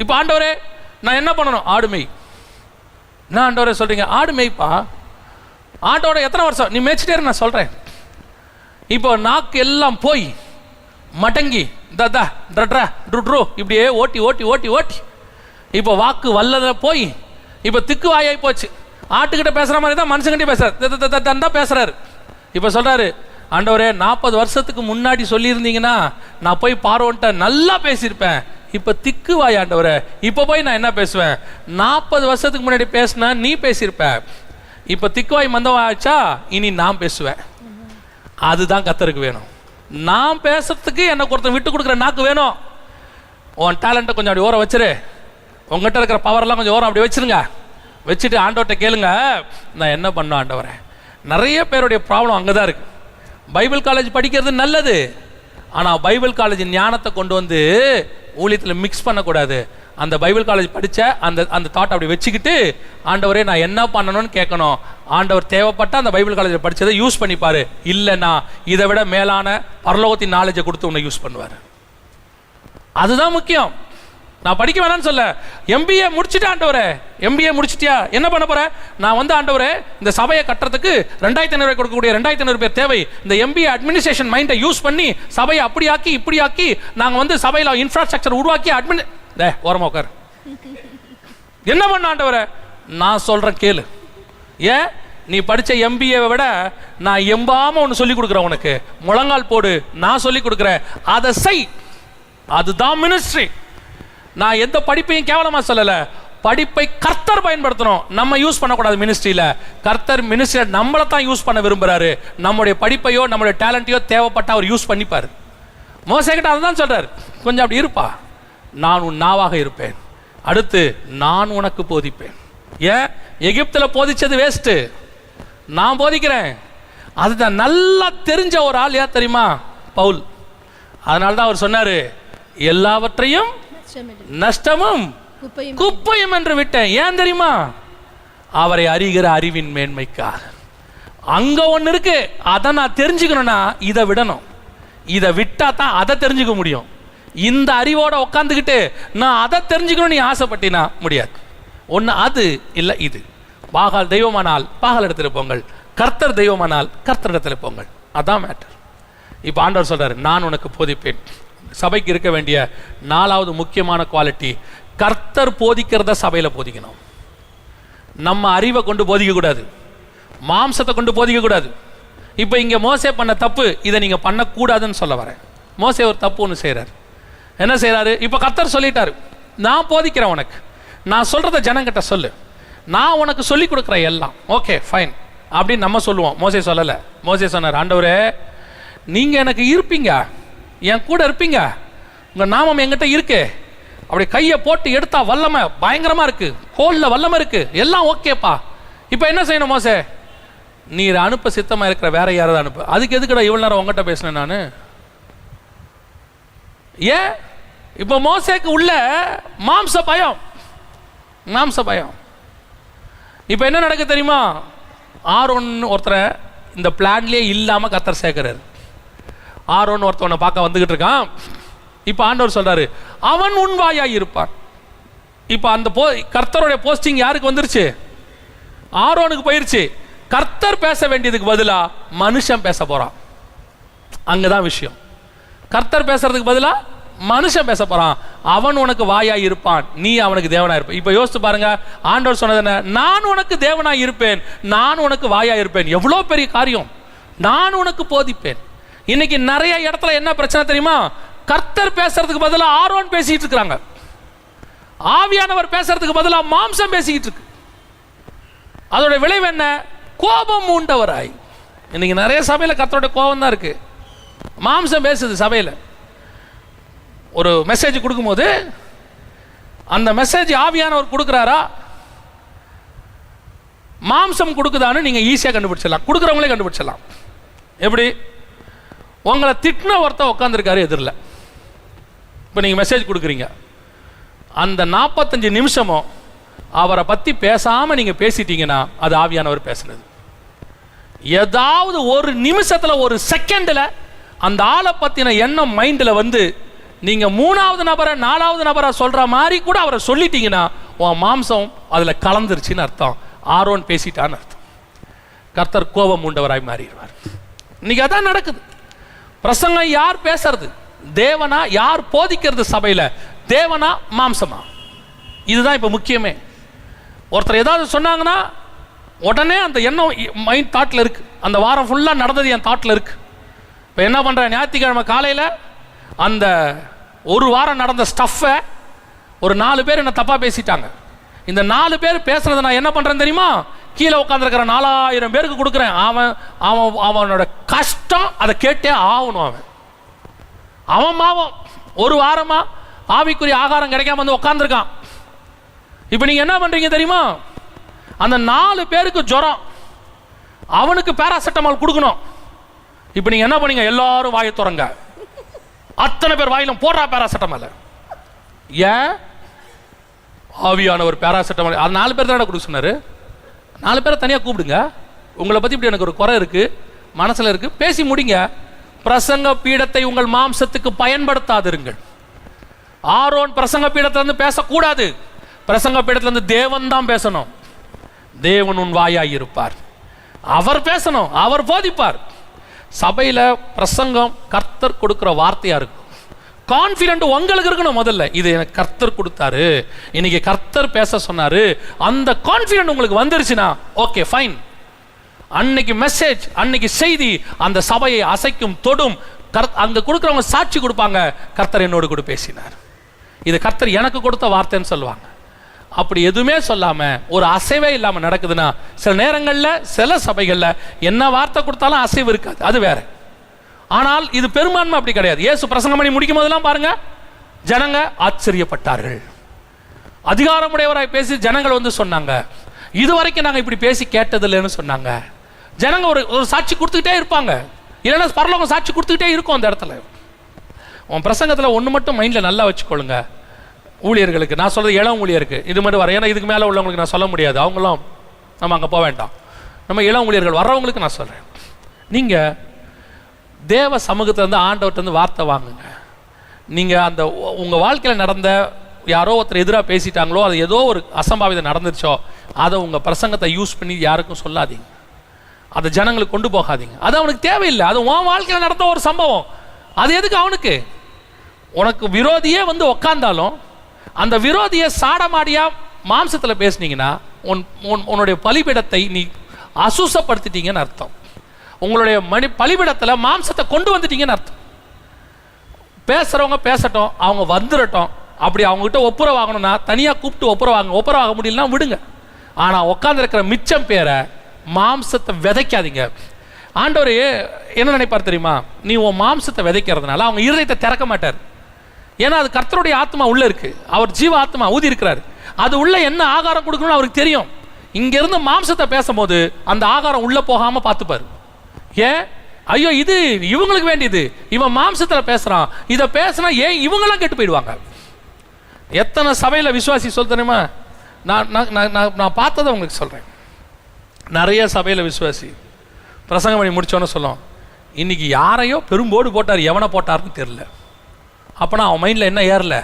இப்போ ஆண்டவரே நான் என்ன பண்ணணும்? ஆடுமை. என்ன ஆண்டவரே சொல்றீங்க? ஆடுமைப்பா. ஆட்டோட எத்தனை வருஷம் நீ மேய்ச்சிட்டே நான் சொல்றேன். இப்போ நாக்கு எல்லாம் போய் மடங்கி இப்படியே ஓட்டி ஓட்டி ஓட்டி ஓட்டி இப்போ வாக்கு வல்லத போய் இப்போ திக்கு வாயாய் போச்சு. ஆட்டுக்கிட்ட பேசுற மாதிரி தான் மனுஷங்கிட்டே பேசுறாரு, பேசுறாரு. இப்போ சொல்றாரு, ஆண்டவரே 40 வருஷத்துக்கு முன்னாடி சொல்லியிருந்தீங்கன்னா நான் போய் பார்வோன்ட்ட நல்லா பேசியிருப்பேன். இப்போ திக்கு வாய் ஆண்டவரே, இப்போ போய் நான் என்ன பேசுவேன்? 40 வருஷத்துக்கு முன்னாடி பேசினா நீ பேசியிருப்ப, இப்போ திக்குவாய் மந்தவாச்சா, இனி நான் பேசுவேன். அதுதான் கர்த்தருக்கு வேணும். நான் பேசுறதுக்கு எனக்கு ஒருத்தன் விட்டு கொடுக்குற நாக்கு வேணும். உன் டேலண்ட்டை கொஞ்சம் அப்படி ஓரம் வச்சிரு, உங்ககிட்ட இருக்கிற பவரெல்லாம் கொஞ்சம் ஓரம் அப்படி வச்சிருங்க. வச்சுட்டு ஆண்டவர்கிட்ட கேளுங்க, நான் என்ன பண்ண ஆண்டவரே. நிறைய பேருடைய ப்ராப்ளம் அங்கே தான் இருக்கு. பைபிள் காலேஜ் படிக்கிறது நல்லது, ஆனால் பைபிள் காலேஜ் ஞானத்தை கொண்டு வந்து ஊழியத்தில் மிக்ஸ் பண்ணக்கூடாது. அந்த பைபிள் காலேஜ் படித்த அந்த தாட் அப்படி வச்சுக்கிட்டு, ஆண்டவரே நான் என்ன பண்ணணும்னு கேட்கணும். ஆண்டவர் தேவைப்பட்ட அந்த பைபிள் காலேஜில் படித்ததை யூஸ் பண்ணிப்பார், இல்லைன்னா இதை விட மேலான பரலோகத்தின் நாலேஜை கொடுத்து உன்னை யூஸ் பண்ணுவார். அதுதான் முக்கியம். நான் படிக்க வேணான்னு சொல்ல, MBA முடிச்சுட்டு ஆண்டவரே, MBA முடிச்சிட்டியா என்ன பண்ண போற? நான் வந்து ஆண்டவரே இந்த சபையை கட்டுறதுக்கு 2500 கொடுக்கக்கூடிய 2500 பேர் தேவை. இந்த MBA அட்மினிஸ்ட்ரேஷன் மைண்டை யூஸ் பண்ணி சபையை அப்படியாக்கி இப்படியாக்கி நாங்கள் வந்து சபையில் இன்ஃப்ராஸ்ட்ரக்சர் உருவாக்கி ஓரமா உட்கார். என்ன பண்ண ஆண்டவரே? நான் சொல்றேன் கேளு. ஏன் நீ படிச்ச MBA விட நான் எம்பாம ஒன்று சொல்லி கொடுக்குறேன் உனக்கு. முழங்கால் போடு, நான் சொல்லி கொடுக்குறேன், அதை செய். அதுதான் மினிஸ்ட்ரி. நான் எந்த படிப்பையும் கேவலமா சொல்லல. படிப்பை கர்த்தர் பயன்படுத்தணும், நம்ம யூஸ் பண்ணக்கூடாது மினிஸ்ட்ரியில. கர்த்தர் மினிஸ்ட்ரியில நம்மளை தான் யூஸ் பண்ண விரும்புறாரு. நம்முடைய படிப்பையோ நம்முடைய டேலண்ட்டையோ தேவைப்பட்ட அவர் யூஸ் பண்ணிப்பாரு. மோசே கிட்ட அதுதான் சொல்றாரு, கொஞ்சம் அப்படி இருப்பா, நான் உன் நாவாக இருப்பேன், அடுத்து நான் உனக்கு போதிப்பேன். ஏன் எகிப்தில் போதிச்சது வேஸ்ட்டு, நான் போதிக்கிறேன். அதுதான் நல்லா தெரிஞ்ச ஒரு ஆள் யார் தெரியுமா? பவுல். அதனால தான் அவர் சொன்னாரு, எல்லாவற்றையும் நஷ்டமும் குப்பையும் என்று விட்டேன். ஏன் தெரியுமா? அவரை அறிகிற அறிவின் மேன்மைக்காக. அங்க ஒன்று இருக்கு, அதை நான் தெரிஞ்சுக்கணும்னா இதை விடணும். இதை விட்டா தான் அதை தெரிஞ்சுக்க முடியும். இந்த அறிவோட உட்காந்துக்கிட்டு நான் அதை தெரிஞ்சுக்கணும் நீ ஆசைப்பட்டினா முடியாது. ஒன்று அது இல்லை இது. பாகால் தெய்வமானால் பாகால் இடத்துல போங்கள், கர்த்தர் தெய்வமானால் கர்த்தர் இடத்துல போங்கள். அதான் மேட்டர். இப்போ ஆண்டவர் சொல்றாரு, நான் உனக்கு போதிப்பேன். சபைக்கு இருக்க வேண்டிய 4வது முக்கியமான குவாலிட்டி, கர்த்தர் போதிக்கிறத சபையில் போதிக்கணும். நம்ம அறிவை கொண்டு போதிக்க கூடாது, மாம்சத்தை கொண்டு போதிக்க கூடாது. இப்போ இங்கே மோசே பண்ண தப்பு, இதை நீங்கள் பண்ணக்கூடாதுன்னு சொல்ல வரேன். மோசே ஒரு தப்பு ஒன்று செய்கிறார். என்ன செய்கிறாரு? இப்போ கர்த்தர் சொல்லிட்டாரு, நான் போதிக்கிறேன் உனக்கு, நான் சொல்கிறத ஜனங்கிட்ட சொல்லு, நான் உனக்கு சொல்லி கொடுக்குறேன் எல்லாம், ஓகே ஃபைன் அப்படின்னு நம்ம சொல்லுவோம். மோசே சொல்லலை. மோசே சொன்னார், ஆண்டவரே நீங்கள் எனக்கு இருப்பீங்க, என் கூட இருப்பீங்க, உங்கள் நாமம் என்கிட்ட இருக்கு, அப்படி கையை போட்டு எடுத்தா வல்லமை பயங்கரமாக இருக்குது, கோலில் வல்லமை இருக்குது, எல்லாம் ஓகேப்பா. இப்போ என்ன செய்யணும் மோசே? நீர் அனுப்ப சித்தமாக இருக்கிற வேற யாராவது அனுப்பு. அதுக்கு எதுக்குடா இவ்வளோ நேரம் உங்ககிட்ட பேசினேன் நான்? ஏன்? இப்போ மோசேக்கு உள்ள மாம்ச பயம், மாம்ச பயம். இப்போ என்ன நடக்க தெரியுமா? ஆரோன் ஒருத்தரை இந்த பிளான்லேயே இல்லாமல் கர்த்தர் சேர்க்கிறாரு. ஆரோன் ஒருத்தவனை பார்க்க வந்துகிட்டு இருக்கான். இப்போ ஆண்டவர் சொல்றாரு, அவன் உன் வாயாய் இருப்பான். இப்போ அந்த கர்த்தருடைய போஸ்டிங் யாருக்கு வந்துருச்சு? ஆரோனுக்கு போயிருச்சு. கர்த்தர் பேச வேண்டியதுக்கு பதிலா மனுஷன் பேச போறான். அங்கதான் விஷயம். கர்த்தர் பேசுறதுக்கு பதிலா மனுஷன் பேச போறான். அவன் உனக்கு வாயாய் இருப்பான், நீ அவனுக்கு தேவனாய் இருப்ப. இப்ப யோசித்து பாருங்க, ஆண்டவர் சொன்னது என்ன? நான் உனக்கு தேவனாய் இருப்பேன், நான் உனக்கு வாயாய் இருப்பேன். எவ்வளவு பெரிய காரியம்! நான் உனக்கு போதிப்பேன். இன்னைக்கு நிறைய இடத்துல என்ன பிரச்சனை தெரியுமா? கர்த்தர் பேசுறதுக்கு பதிலா ஆரோன் பேசிட்டு இருக்காங்க, ஆவியானவர் பேசுறதுக்கு பதிலா மாம்சம் பேசிக்கிட்டு இருக்கு. அதோட விளைவு என்ன? கோபம் உண்டவராய். இன்னைக்கு நிறைய சபையில கர்த்தரோட கோபம் தான் இருக்கு. மாம்சம் பேசுது சபையில. ஒரு மெசேஜ் கொடுக்கும்போது அந்த மெசேஜ் ஆவியானவர் கொடுக்குறாரா, மாம்சம் கொடுக்குதான்னு நீங்க ஈஸியா கண்டுபிடிச்சிடலாம், கொடுக்குறவங்களே கண்டுபிடிச்சிடலாம். எப்படி? உங்களை திட்டின ஒருத்தர் உட்காந்துருக்காரு எதிரில், இப்போ நீங்கள் மெசேஜ் கொடுக்குறீங்க, அந்த 45 நிமிஷமும் அவரை பற்றி பேசாமல் நீங்கள் பேசிட்டீங்கன்னா அது ஆவியானவர் பேசுனது. ஏதாவது ஒரு நிமிஷத்தில், ஒரு செகண்டில் அந்த ஆளை பற்றின எண்ணம் மைண்டில் வந்து நீங்கள் 3வது நபரை 4வது நபரை சொல்கிற மாதிரி கூட அவரை சொல்லிட்டீங்கன்னா உன் மாம்சம் அதில் கலந்துருச்சுன்னு அர்த்தம். ஆரோன் பேசிட்டான்னு அர்த்தம். கர்த்தர் கோபம் உண்டவராய் மாறிடுவார். இன்னைக்கு அதான் நடக்குது. பிரசங்கம் யார் பேசுறது? தேவனா? யார் போதிக்கிறது சபையில்? தேவனா மாம்சமா? இதுதான் இப்போ முக்கியமே. ஒருத்தர் ஏதாவது சொன்னாங்கன்னா உடனே அந்த எண்ணம் மைண்ட் தாட்டில் இருக்கு. அந்த வாரம் ஃபுல்லாக நடந்தது என் தாட்டில் இருக்கு. இப்போ என்ன பண்ணுறேன்? ஞாயிற்றுக்கிழமை காலையில் அந்த ஒரு வாரம் நடந்த ஸ்டஃப்பை ஒரு 4 பேர் என்ன தப்பாக பேசிட்டாங்க. இந்த 4 பேர் பேசுறதை நான் என்ன பண்ணுறேன் தெரியுமா? கீழே உட்காந்துருக்கிற 4000 பேருக்கு கொடுக்குறேன். அவனோட கஷ்டம் அதை கேட்டே ஆகணும். அவன் மாவம் ஒரு வாரமா ஆவிக்குரிய ஆகாரம் கிடைக்காம வந்து உட்காந்துருக்கான். இப்போ நீங்க என்ன பண்றீங்க தெரியுமா? அந்த 4 பேருக்கு ஜுரம், அவனுக்கு பேராசிட்டமால் கொடுக்கணும். இப்போ நீங்க என்ன பண்ணீங்க? எல்லாரும் வாயை திறங்க, அத்தனை பேர் வாயிலும் போடுறா பேராசிட்டமால். ஏன்? ஆவியானவர் பேராசிட்டமால் அது 4 பேர் தான் கொடுக்க சொன்னாரு. 4 பேரை தனியாக கூப்பிடுங்க. உங்களை பற்றி இப்படி எனக்கு ஒரு குறை இருக்குது, மனசில் இருக்குது, பேசி முடிங்க. பிரசங்க பீடத்தை உங்கள் மாம்சத்துக்கு பயன்படுத்தாதிருங்கள். ஆரோன் பிரசங்க பீடத்திலிருந்து பேசக்கூடாது. பிரசங்க பீடத்திலிருந்து தேவன் தான் பேசணும். தேவன் உன் வாயாய் இருப்பார், அவர் பேசணும், அவர் போதிப்பார். சபையில் பிரசங்கம் கர்த்தர் கொடுக்குற வார்த்தையாக இருக்கும். கான்ஃபிடென்ட் உங்களுக்கு இருக்கணும். முதல்ல இது எனக்கு கர்த்தர் கொடுத்தாரு, இன்னைக்கு கர்த்தர் பேச சொன்னாரு, அந்த கான்ஃபிடென்ட் உங்களுக்கு வந்துருச்சுன்னா ஓகே ஃபைன். அன்னைக்கு மெசேஜ், அன்னைக்கு செய்தி அந்த சபையை அசைக்கும், தொடும். அங்க கொடுக்குறவங்க சாட்சி கொடுப்பாங்க, கர்த்தர் என்னோடு கூட பேசினார், இது கர்த்தர் எனக்கு கொடுத்த வார்த்தைன்னு சொல்லுவாங்க. அப்படி எதுவுமே சொல்லாம ஒரு அசைவே இல்லாம நடக்குதுன்னா, சில நேரங்கள்ல சில சபைகள்ல என்ன வார்த்தை கொடுத்தாலும் அசைவு இருக்காது, அது வேற. ஆனால் இது பெரும்பான்மை அப்படி கிடையாது. இயேசு பிரசங்கம் பண்ணி முடிக்கும் போதெல்லாம் பாருங்க, ஜனங்க ஆச்சரியப்பட்டார்கள். அதிகாரமுடையவராய் பேசி ஜனங்கள் வந்து சொன்னாங்க, இதுவரைக்கும் நாங்கள் இப்படி பேசி கேட்டதில்லைன்னு சொன்னாங்க. ஜனங்க ஒரு சாட்சி கொடுத்துக்கிட்டே இருப்பாங்க, இல்லைன்னா பரலோகம் சாட்சி கொடுத்துக்கிட்டே இருக்கும். அந்த இடத்துல உன் பிரசங்கத்தில் ஒன்று மட்டும் மைண்டில் நல்லா வச்சுக்கொள்ளுங்க. ஊழியர்களுக்கு நான் சொல்கிறது, இளம் ஊழியருக்கு இது மட்டும் வர, ஏன்னா இதுக்கு மேலே உள்ளவங்களுக்கு நான் சொல்ல முடியாது, அவங்களும் நம்ம அங்கே போக வேண்டாம். நம்ம இளம் ஊழியர்கள் வர்றவங்களுக்கு நான் சொல்கிறேன், நீங்கள் தேவ சமூகத்திலேருந்து ஆண்டவர்கிட்டருந்து வார்த்தை வாங்குங்க. நீங்கள் அந்த உங்கள் வாழ்க்கையில் நடந்த யாரோ ஒருத்தர் எதிராக பேசிட்டாங்களோ, அது ஏதோ ஒரு அசம்பாவிதம் நடந்துருச்சோ, அதை உங்கள் பிரசங்கத்தை யூஸ் பண்ணி யாருக்கும் சொல்லாதீங்க, அதை ஜனங்களுக்கு கொண்டு போகாதீங்க. அது அவனுக்கு தேவையில்லை. அது உன் வாழ்க்கையில் நடந்த ஒரு சம்பவம், அது எதுக்கு அவனுக்கு? உனக்கு விரோதியே வந்து உக்காந்தாலும் அந்த விரோதியை சாடமாடியா மாம்சத்தில் பேசுனீங்கன்னா உன்னுடைய பலிபீடத்தை நீ அசுசப்படுத்திட்டீங்கன்னு அர்த்தம். உங்களுடைய பலிபீடத்தில் மாம்சத்தை கொண்டு வந்துட்டீங்கன்னு அர்த்தம். பேசுகிறவங்க பேசட்டும், அவங்க வந்துடட்டும். அப்படி அவங்ககிட்ட ஒப்புரவாகணும்னா தனியாக கூப்பிட்டு ஒப்புரவாக முடியலன்னா விடுங்க. ஆனால் உட்காந்துருக்கிற மிச்சம் பேரை மாம்சத்தை விதைக்காதீங்க. ஆண்டவர் என்ன நினைப்பார் தெரியுமா? நீ உன் மாம்சத்தை விதைக்கிறதுனால அவங்க இருதயத்தை திறக்க மாட்டார். ஏன்னா அது கர்த்தருடைய ஆத்மா உள்ள இருக்கு, அவர் ஜீவ ஆத்மா ஊதி இருக்கிறார். அது உள்ள என்ன ஆகாரம் கொடுக்கணும்னு அவருக்கு தெரியும். இங்கிருந்து மாம்சத்தை பேசும்போது அந்த ஆகாரம் உள்ள போகாம பார்த்துப்பார். ஏன்? ஐயோ இது இவங்களுக்கு வேண்டியது, இவன் மாம்சத்தில் பேசுறான், இதை பேசினா ஏன் இவங்கெல்லாம் கெட்டு போயிடுவாங்க. எத்தனை சபையில் விசுவாசி சொல்ல தெரியுமா? நான் பார்த்ததை உங்களுக்கு சொல்றேன். நிறைய சபையில் விசுவாசி பிரசங்கம் பண்ணி முடிச்சோன்னு சொல்லும், இன்னைக்கு யாரையோ பெரும்போடு போட்டார், எவனை போட்டார்னு தெரியல. அப்போனா அவன் மைண்டில் என்ன ஏறல?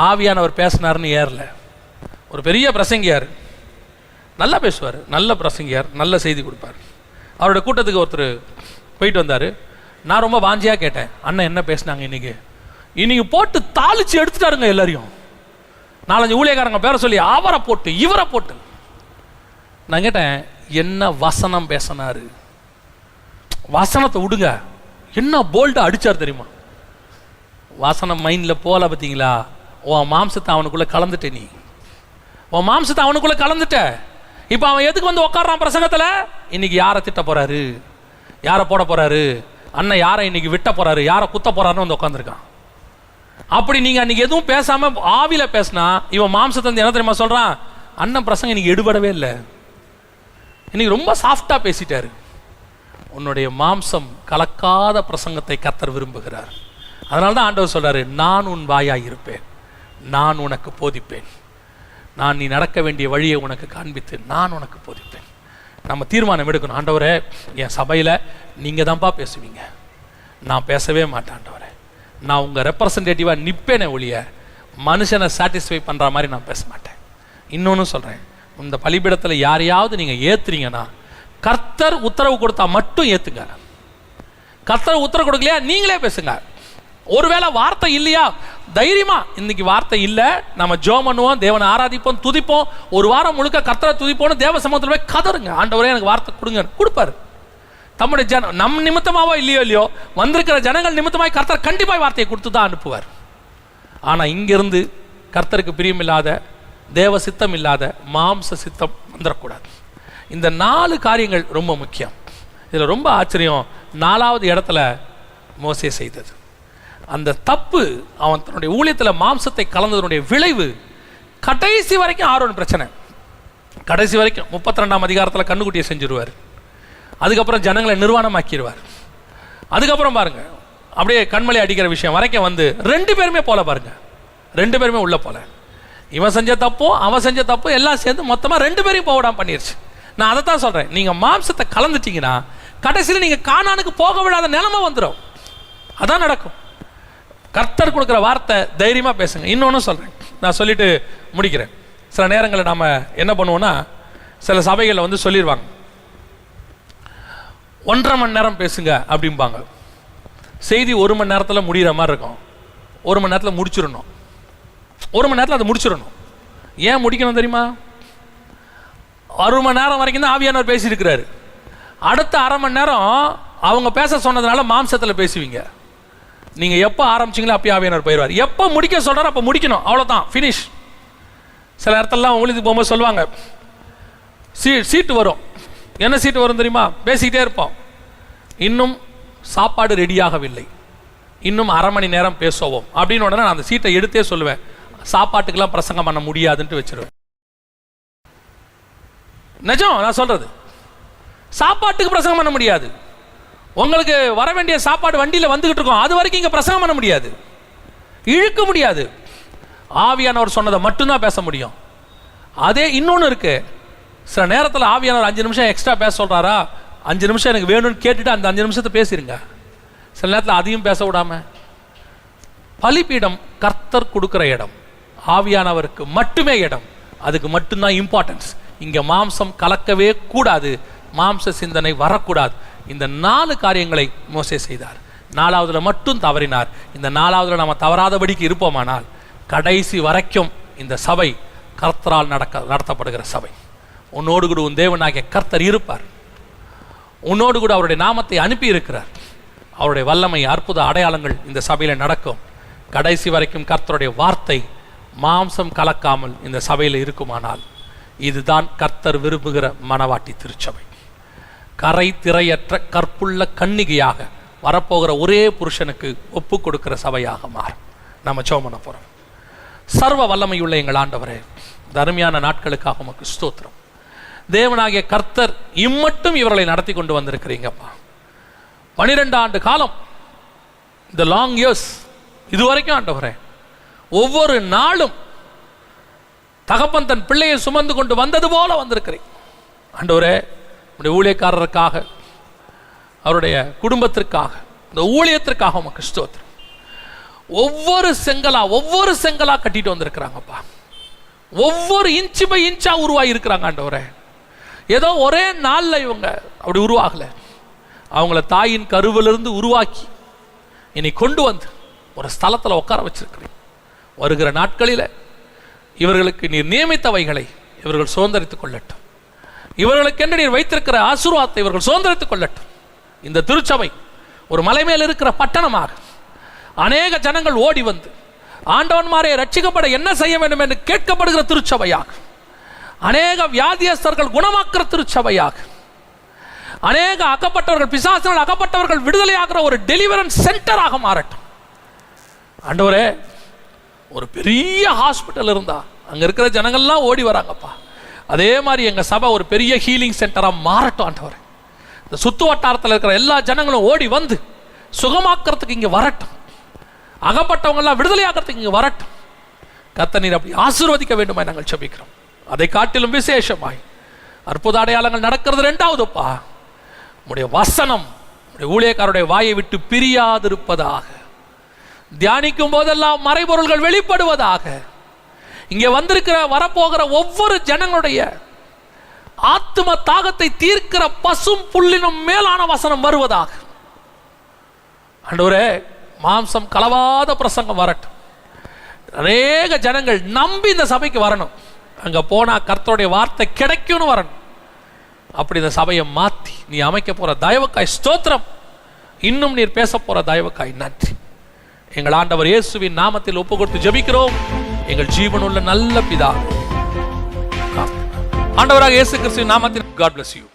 ஆவியானவர் பேசினார்னு ஏறல. ஒரு பெரிய பிரசங்கியார், நல்லா பேசுவார், நல்ல பிரசங்கியார், நல்ல செய்தி கொடுப்பார். அவரோட கூட்டத்துக்கு ஒருத்தர் போயிட்டு வந்தார். நான் ரொம்ப வாஞ்சியாக கேட்டேன், அண்ணன் என்ன பேசினாங்க இன்னைக்கு போட்டு தாளிச்சு எடுத்துட்டாருங்க எல்லாரையும். 4-5 ஊழியக்காரங்க பேரை சொல்லி அவரை போட்டு இவரை போட்டு. நான் கேட்டேன், என்ன வசனம் பேசினாரு? வசனத்தை விடுங்க, என்ன போல்ட்டா அடிச்சார் தெரியுமா? வசனம் மைண்டில் போல பார்த்தீங்களா? உன் மாம்சத்தை அவனுக்குள்ள கலந்துட்ட, நீ உன் மாம்சத்தை அவனுக்குள்ள கலந்துட்ட. இப்போ அவன் எதுக்கு வந்து உட்கார்றான் பிரசங்கத்தில்? இன்னைக்கு யாரை திட்ட போறாரு, யாரை போட போறாரு, அண்ணன் யாரை இன்னைக்கு விட்ட போறாரு, யாரை குத்த போறாருன்னு வந்து உட்காந்துருக்கான். அப்படி நீங்க அன்னைக்கு எதுவும் பேசாம ஆவில பேசினா இவன் மாம்சத்தை வந்து என்ன தெரியுமா சொல்றான்? அண்ணன் பிரசங்கம் இன்னைக்கு எடுபடவே இல்லை, இன்னைக்கு ரொம்ப சாஃப்டா பேசிட்டாரு. உன்னுடைய மாம்சம் கலக்காத பிரசங்கத்தை கர்த்தர் விரும்புகிறார். அதனால தான் ஆண்டவர் சொல்றாரு, நான் உன் வாயாய் இருப்பேன், நான் உனக்கு போதிப்பேன், நான் நீ நடக்க வேண்டிய வழியை உனக்கு காண்பித்து நான் உனக்கு போதிப்பேன். நம்ம தீர்மானம் எடுக்கணும், ஆண்டவரே என் சபையில் நீங்கள் தான்ப்பா பேசுவீங்க, நான் பேசவே மாட்டேன் ஆண்டவரே, நான் உங்கள் ரெப்ரசன்டேட்டிவாக நிற்பேனே ஒழிய மனுஷனை சாட்டிஸ்ஃபை பண்ணுற மாதிரி நான் பேச மாட்டேன். இன்னொன்று சொல்கிறேன், இந்த பலிபீடத்தில் யாரையாவது நீங்கள் ஏற்றுறீங்கன்னா கர்த்தர் உத்தரவு கொடுத்தா மட்டும் ஏற்றுங்க. கர்த்தர் உத்தரவு கொடுக்கலையா நீங்களே பேசுங்க. ஒருவேளை வார்த்தை இல்லையா, தைரியமா இன்னைக்கு வார்த்தை இல்லை, நம்ம ஜெபம் பண்ணுவோம், தேவனை ஆராதிப்போம், துதிப்போம், ஒரு வாரம் முழுக்க கர்த்தரை துதிப்போம்னு தேவ சமூகத்தில் போய் கதறுங்க, ஆண்டவரே எனக்கு வார்த்தை கொடுங்க, கொடுப்பாரு. தம்முடைய நம் நிமித்தமாவோ இல்லையோ வந்திருக்கிற ஜனங்கள் நிமித்தமாய் கர்த்தர் கண்டிப்பாக வார்த்தையை கொடுத்து தான் அனுப்புவார். ஆனால் இங்கிருந்து கர்த்தருக்கு பிரியமில்லாத, தேவ சித்தம் இல்லாத மாம்ச சித்தம் வந்துடக்கூடாது. இந்த 4 காரியங்கள் ரொம்ப முக்கியம். இதில் ரொம்ப ஆச்சரியம், 4வது இடத்துல மோசே செய்தது அந்த தப்பு. அவன் தன்னுடைய ஊழியத்தில் மாம்சத்தை கலந்ததனுடைய விளைவு கடைசி வரைக்கும் ஆரோன் பிரச்சனை. கடைசி வரைக்கும் 32ஆம் அதிகாரத்தில் கண்ணுக்குட்டியை செஞ்சிருவார். அதுக்கப்புறம் ஜனங்களை நிர்வாணமாக்கிடுவார். அதுக்கப்புறம் பாருங்க, அப்படியே கண்மலை அடிக்கிற விஷயம் வரைக்கும் வந்து 2 பேருமே போல பாருங்க, 2 பேருமே உள்ள போல. இவன் செஞ்ச தப்பும் அவன் செஞ்ச தப்பும் எல்லாம் சேர்ந்து மொத்தமாக 2 பேரையும் போடாம பண்ணிருச்சு. நான் அதை தான் சொல்றேன், நீங்க மாம்சத்தை கலந்துட்டீங்கன்னா கடைசியில் நீங்க கானானுக்கு போக விடாத நிலைமை வந்துடும். அதான் நடக்கும். கர்த்தர் கொடுக்குற வார்த்தை தைரியமாக பேசுங்க. இன்னொன்று சொல்கிறேன், நான் சொல்லிட்டு முடிக்கிறேன். சில நேரங்களில் நாம் என்ன பண்ணுவோன்னா, சில சபைகளில் வந்து சொல்லிடுவாங்க 1.5 மணி நேரம் பேசுங்க அப்படிம்பாங்க. செய்தி 1 மணி நேரத்தில் முடிகிற மாதிரி இருக்கும். 1 மணி நேரத்தில் முடிச்சிடணும். 1 மணி நேரத்தில் அதை முடிச்சிடணும். ஏன் முடிக்கணும் தெரியுமா? 1 மணி நேரம் வரைக்கும் தான் ஆவியானவர் பேசியிருக்கிறாரு. அடுத்த 1/2 மணி நேரம் அவங்க பேச சொன்னதுனால மாம்சத்தில் பேசுவீங்க. நீங்கள் எப்போ ஆரம்பிச்சிங்களோ அப்போ ஆவியானவர் போயிடுவார். எப்போ முடிக்க சொல்கிறார் அப்போ முடிக்கணும், அவ்வளோதான், ஃபினிஷ். சில இடத்துலலாம் உங்களுக்கு போகும்போது சொல்லுவாங்க, சீட்டு வரும். என்ன சீட்டு வரும் தெரியுமா? பேசிக்கிட்டே இருப்போம், இன்னும் சாப்பாடு ரெடியாகவில்லை, இன்னும் 1/2 மணி நேரம் பேசுவோம் அப்படின்னு உடனே நான் அந்த சீட்டை எடுத்தே சொல்லுவேன், சாப்பாட்டுக்கெல்லாம் பிரசங்கம் பண்ண முடியாதுன்ட்டு வச்சிருவேன். நிஜம் நான் சொல்றது, சாப்பாட்டுக்கு பிரசங்கம் பண்ண முடியாது. உங்களுக்கு வர வேண்டிய சாப்பாடு வண்டியில் வந்துகிட்டு இருக்கோம், அது வரைக்கும் இங்கே பிரசங்கம் பண்ண முடியாது, இழுக்க முடியாது. ஆவியானவர் சொன்னதை மட்டும்தான் பேச முடியும். அதே இன்னொன்று இருக்கு, சில நேரத்தில் ஆவியானவர் 5 நிமிஷம் எக்ஸ்ட்ரா பேச சொல்றாரா, 5 நிமிஷம் எனக்கு வேணும்னு கேட்டுட்டு அந்த 5 நிமிஷத்தை பேசிடுங்க. சில நேரத்தில் அதையும் பேச விடாம, பலிபீடம் கர்த்தர் கொடுக்கிற இடம், ஆவியானவருக்கு மட்டுமே இடம், அதுக்கு மட்டும்தான் இம்பார்ட்டன்ஸ். இங்க மாம்சம் கலக்கவே கூடாது, மாம்ச சிந்தனை வரக்கூடாது. இந்த 4 காரியங்களை மோசே செய்தார். 4வதுல மட்டும் தவறினார். இந்த 4வதுல நம்ம தவறாதபடிக்கு இருப்போமானால் கடைசி வரைக்கும் இந்த சபை கர்த்தரால் நடத்தப்படுகிற சபை. உன்னோடு கூட உன் தேவனாகிய கர்த்தர் இருப்பார். உன்னோடு கூட அவருடைய நாமத்தை அனுப்பி இருக்கிறார். அவருடைய வல்லமை, அற்புத அடையாளங்கள் இந்த சபையில நடக்கும். கடைசி வரைக்கும் கர்த்தருடைய வார்த்தை மாம்சம் கலக்காமல் இந்த சபையில் இருக்குமானால் இதுதான் கர்த்தர் விரும்புகிற மணவாட்டி திருச்சபை. கரை திரையற்ற கற்புள்ள கன்னிகையாக வரப்போகிற ஒரே புருஷனுக்கு ஒப்பு கொடுக்கிற சபையாக மாறும். நம்ம ஜெபம் பண்ண போறோம். சர்வ வல்லமையுள்ள எங்கள் ஆண்டவரே, தர்மியான நாட்களுக்காக உமக்கு ஸ்தோத்திரம். தேவனாகிய கர்த்தர் இம்மட்டும் இவர்களை நடத்தி கொண்டு வந்திருக்கிறீங்கப்பா. 12 ஆண்டு காலம், இந்த லாங் இயர்ஸ், இதுவரைக்கும் ஆண்டவரே ஒவ்வொரு நாளும் தகப்பன் தன் பிள்ளையை சுமந்து கொண்டு வந்தது போல வந்திருக்கிறேன் ஆண்டவரே. உடைய ஊழியக்காரருக்காக, அவருடைய குடும்பத்திற்காக, இந்த ஊழியத்திற்காக உமக்கு ஸ்தோத்திரம். ஒவ்வொரு செங்கலா கட்டிட்டு வந்திருக்கிறாங்கப்பா. ஒவ்வொரு இன்ச்சு பை இன்ச்சா உருவாகி இருக்கிறாங்க ஆண்டவரே. ஏதோ ஒரே நாளில் இவங்க அப்படி உருவாகல, அவங்கள தாயின் கருவிலிருந்து உருவாக்கி இனி கொண்டு வந்து ஒரு ஸ்தலத்தில் உட்கார வச்சிருக்கிறேன். வருகிற நாட்களில் இவர்களுக்கு நீர் நியமித்தவைகளை இவர்கள் சுதந்திரித்துக் கொள்ளட்டும். இவர்களுக்கென்று நீர் வைத்திருக்கிற ஆசீர்வாதத்தை இவர்கள் சுதந்திரித்துக் கொள்ளட்டும். இந்த திருச்சபை ஒரு மலை மேல் இருக்கிற பட்டணமாக அநேக ஜனங்கள் ஓடி வந்து ஆண்டவன்மாரை ரட்சிக்கப்பட என்ன செய்ய வேண்டும் என்று கேட்கப்படுகிற திருச்சபையாக, அநேக வியாதியஸ்தர்கள் குணமாக்குற திருச்சபையாக, அநேக அகப்பட்டவர்கள், பிசாசினால் அகப்பட்டவர்கள் விடுதலையாகிற ஒரு டெலிவரன்ஸ் சென்டராக மாறட்டும் ஆண்டவரே. ஒரு பெரிய ஹாஸ்பிட்டல் இருந்தா அங்க இருக்கிற ஜனங்கள்லாம் ஓடி வராங்கப்பா. அதே மாதிரி எங்க சபை ஒரு பெரிய ஹீலிங் சென்டரா மாறட்டும் ஆண்டவரே. இந்த சுத்து வட்டாரத்தில் இருக்கிற எல்லா ஜனங்களும் ஓடி வந்து சுகமாக்குறதுக்கு இங்க வரட்டும். அகப்பட்டவங்க எல்லாம் விடுதலையாகிறதுக்கு இங்க வரட்டும். கர்த்தர் நீர் அப்படி ஆசீர்வதிக்க வேண்டுமாய் நாங்கள் ஜெபிக்கிறோம். அதை காட்டிலும் விசேஷமாய் அற்புத அடையாளங்கள் நடக்கிறது 2வதுப்பா. உம்முடைய வசனம் உம்முடைய ஊழியக்காரருடைய வாயை விட்டு பிரியாதிருப்பதாக, தியானிக்கும் போதெல்லாம் மறைபொருள்கள் வெளிப்படுவதாக, இங்கே வந்திருக்கிற வரப்போகிற ஒவ்வொரு ஜனங்களுடைய ஆத்தும தாகத்தை தீர்க்கிற பசும் புல்லினும் மேலான வசனம் வருவதாக ஆண்டவரே. மாம்சம் கலவாத பிரசங்கம் வரட்டும். அநேக ஜனங்கள் நம்பி இந்த சபைக்கு வரணும். அங்க போனா கர்த்தருடைய வார்த்தை கிடைக்கும்னு வரணும். அப்படி இந்த சபையை மாத்தி நீ அமைக்க போற தயவுக்காய் ஸ்தோத்திரம். இன்னும் நீர் பேச போற தயவுக்காய் நன்றி. எங்கள் ஆண்டவர் இயேசுவின் நாமத்தில் ஒப்பு கொடுத்து ஜெபிக்கிறோம் எங்கள் ஜீவனுள்ள நல்ல பிதா. ஆண்டவராக இயேசு கிறிஸ்துவின் நாமத்தில் God bless you.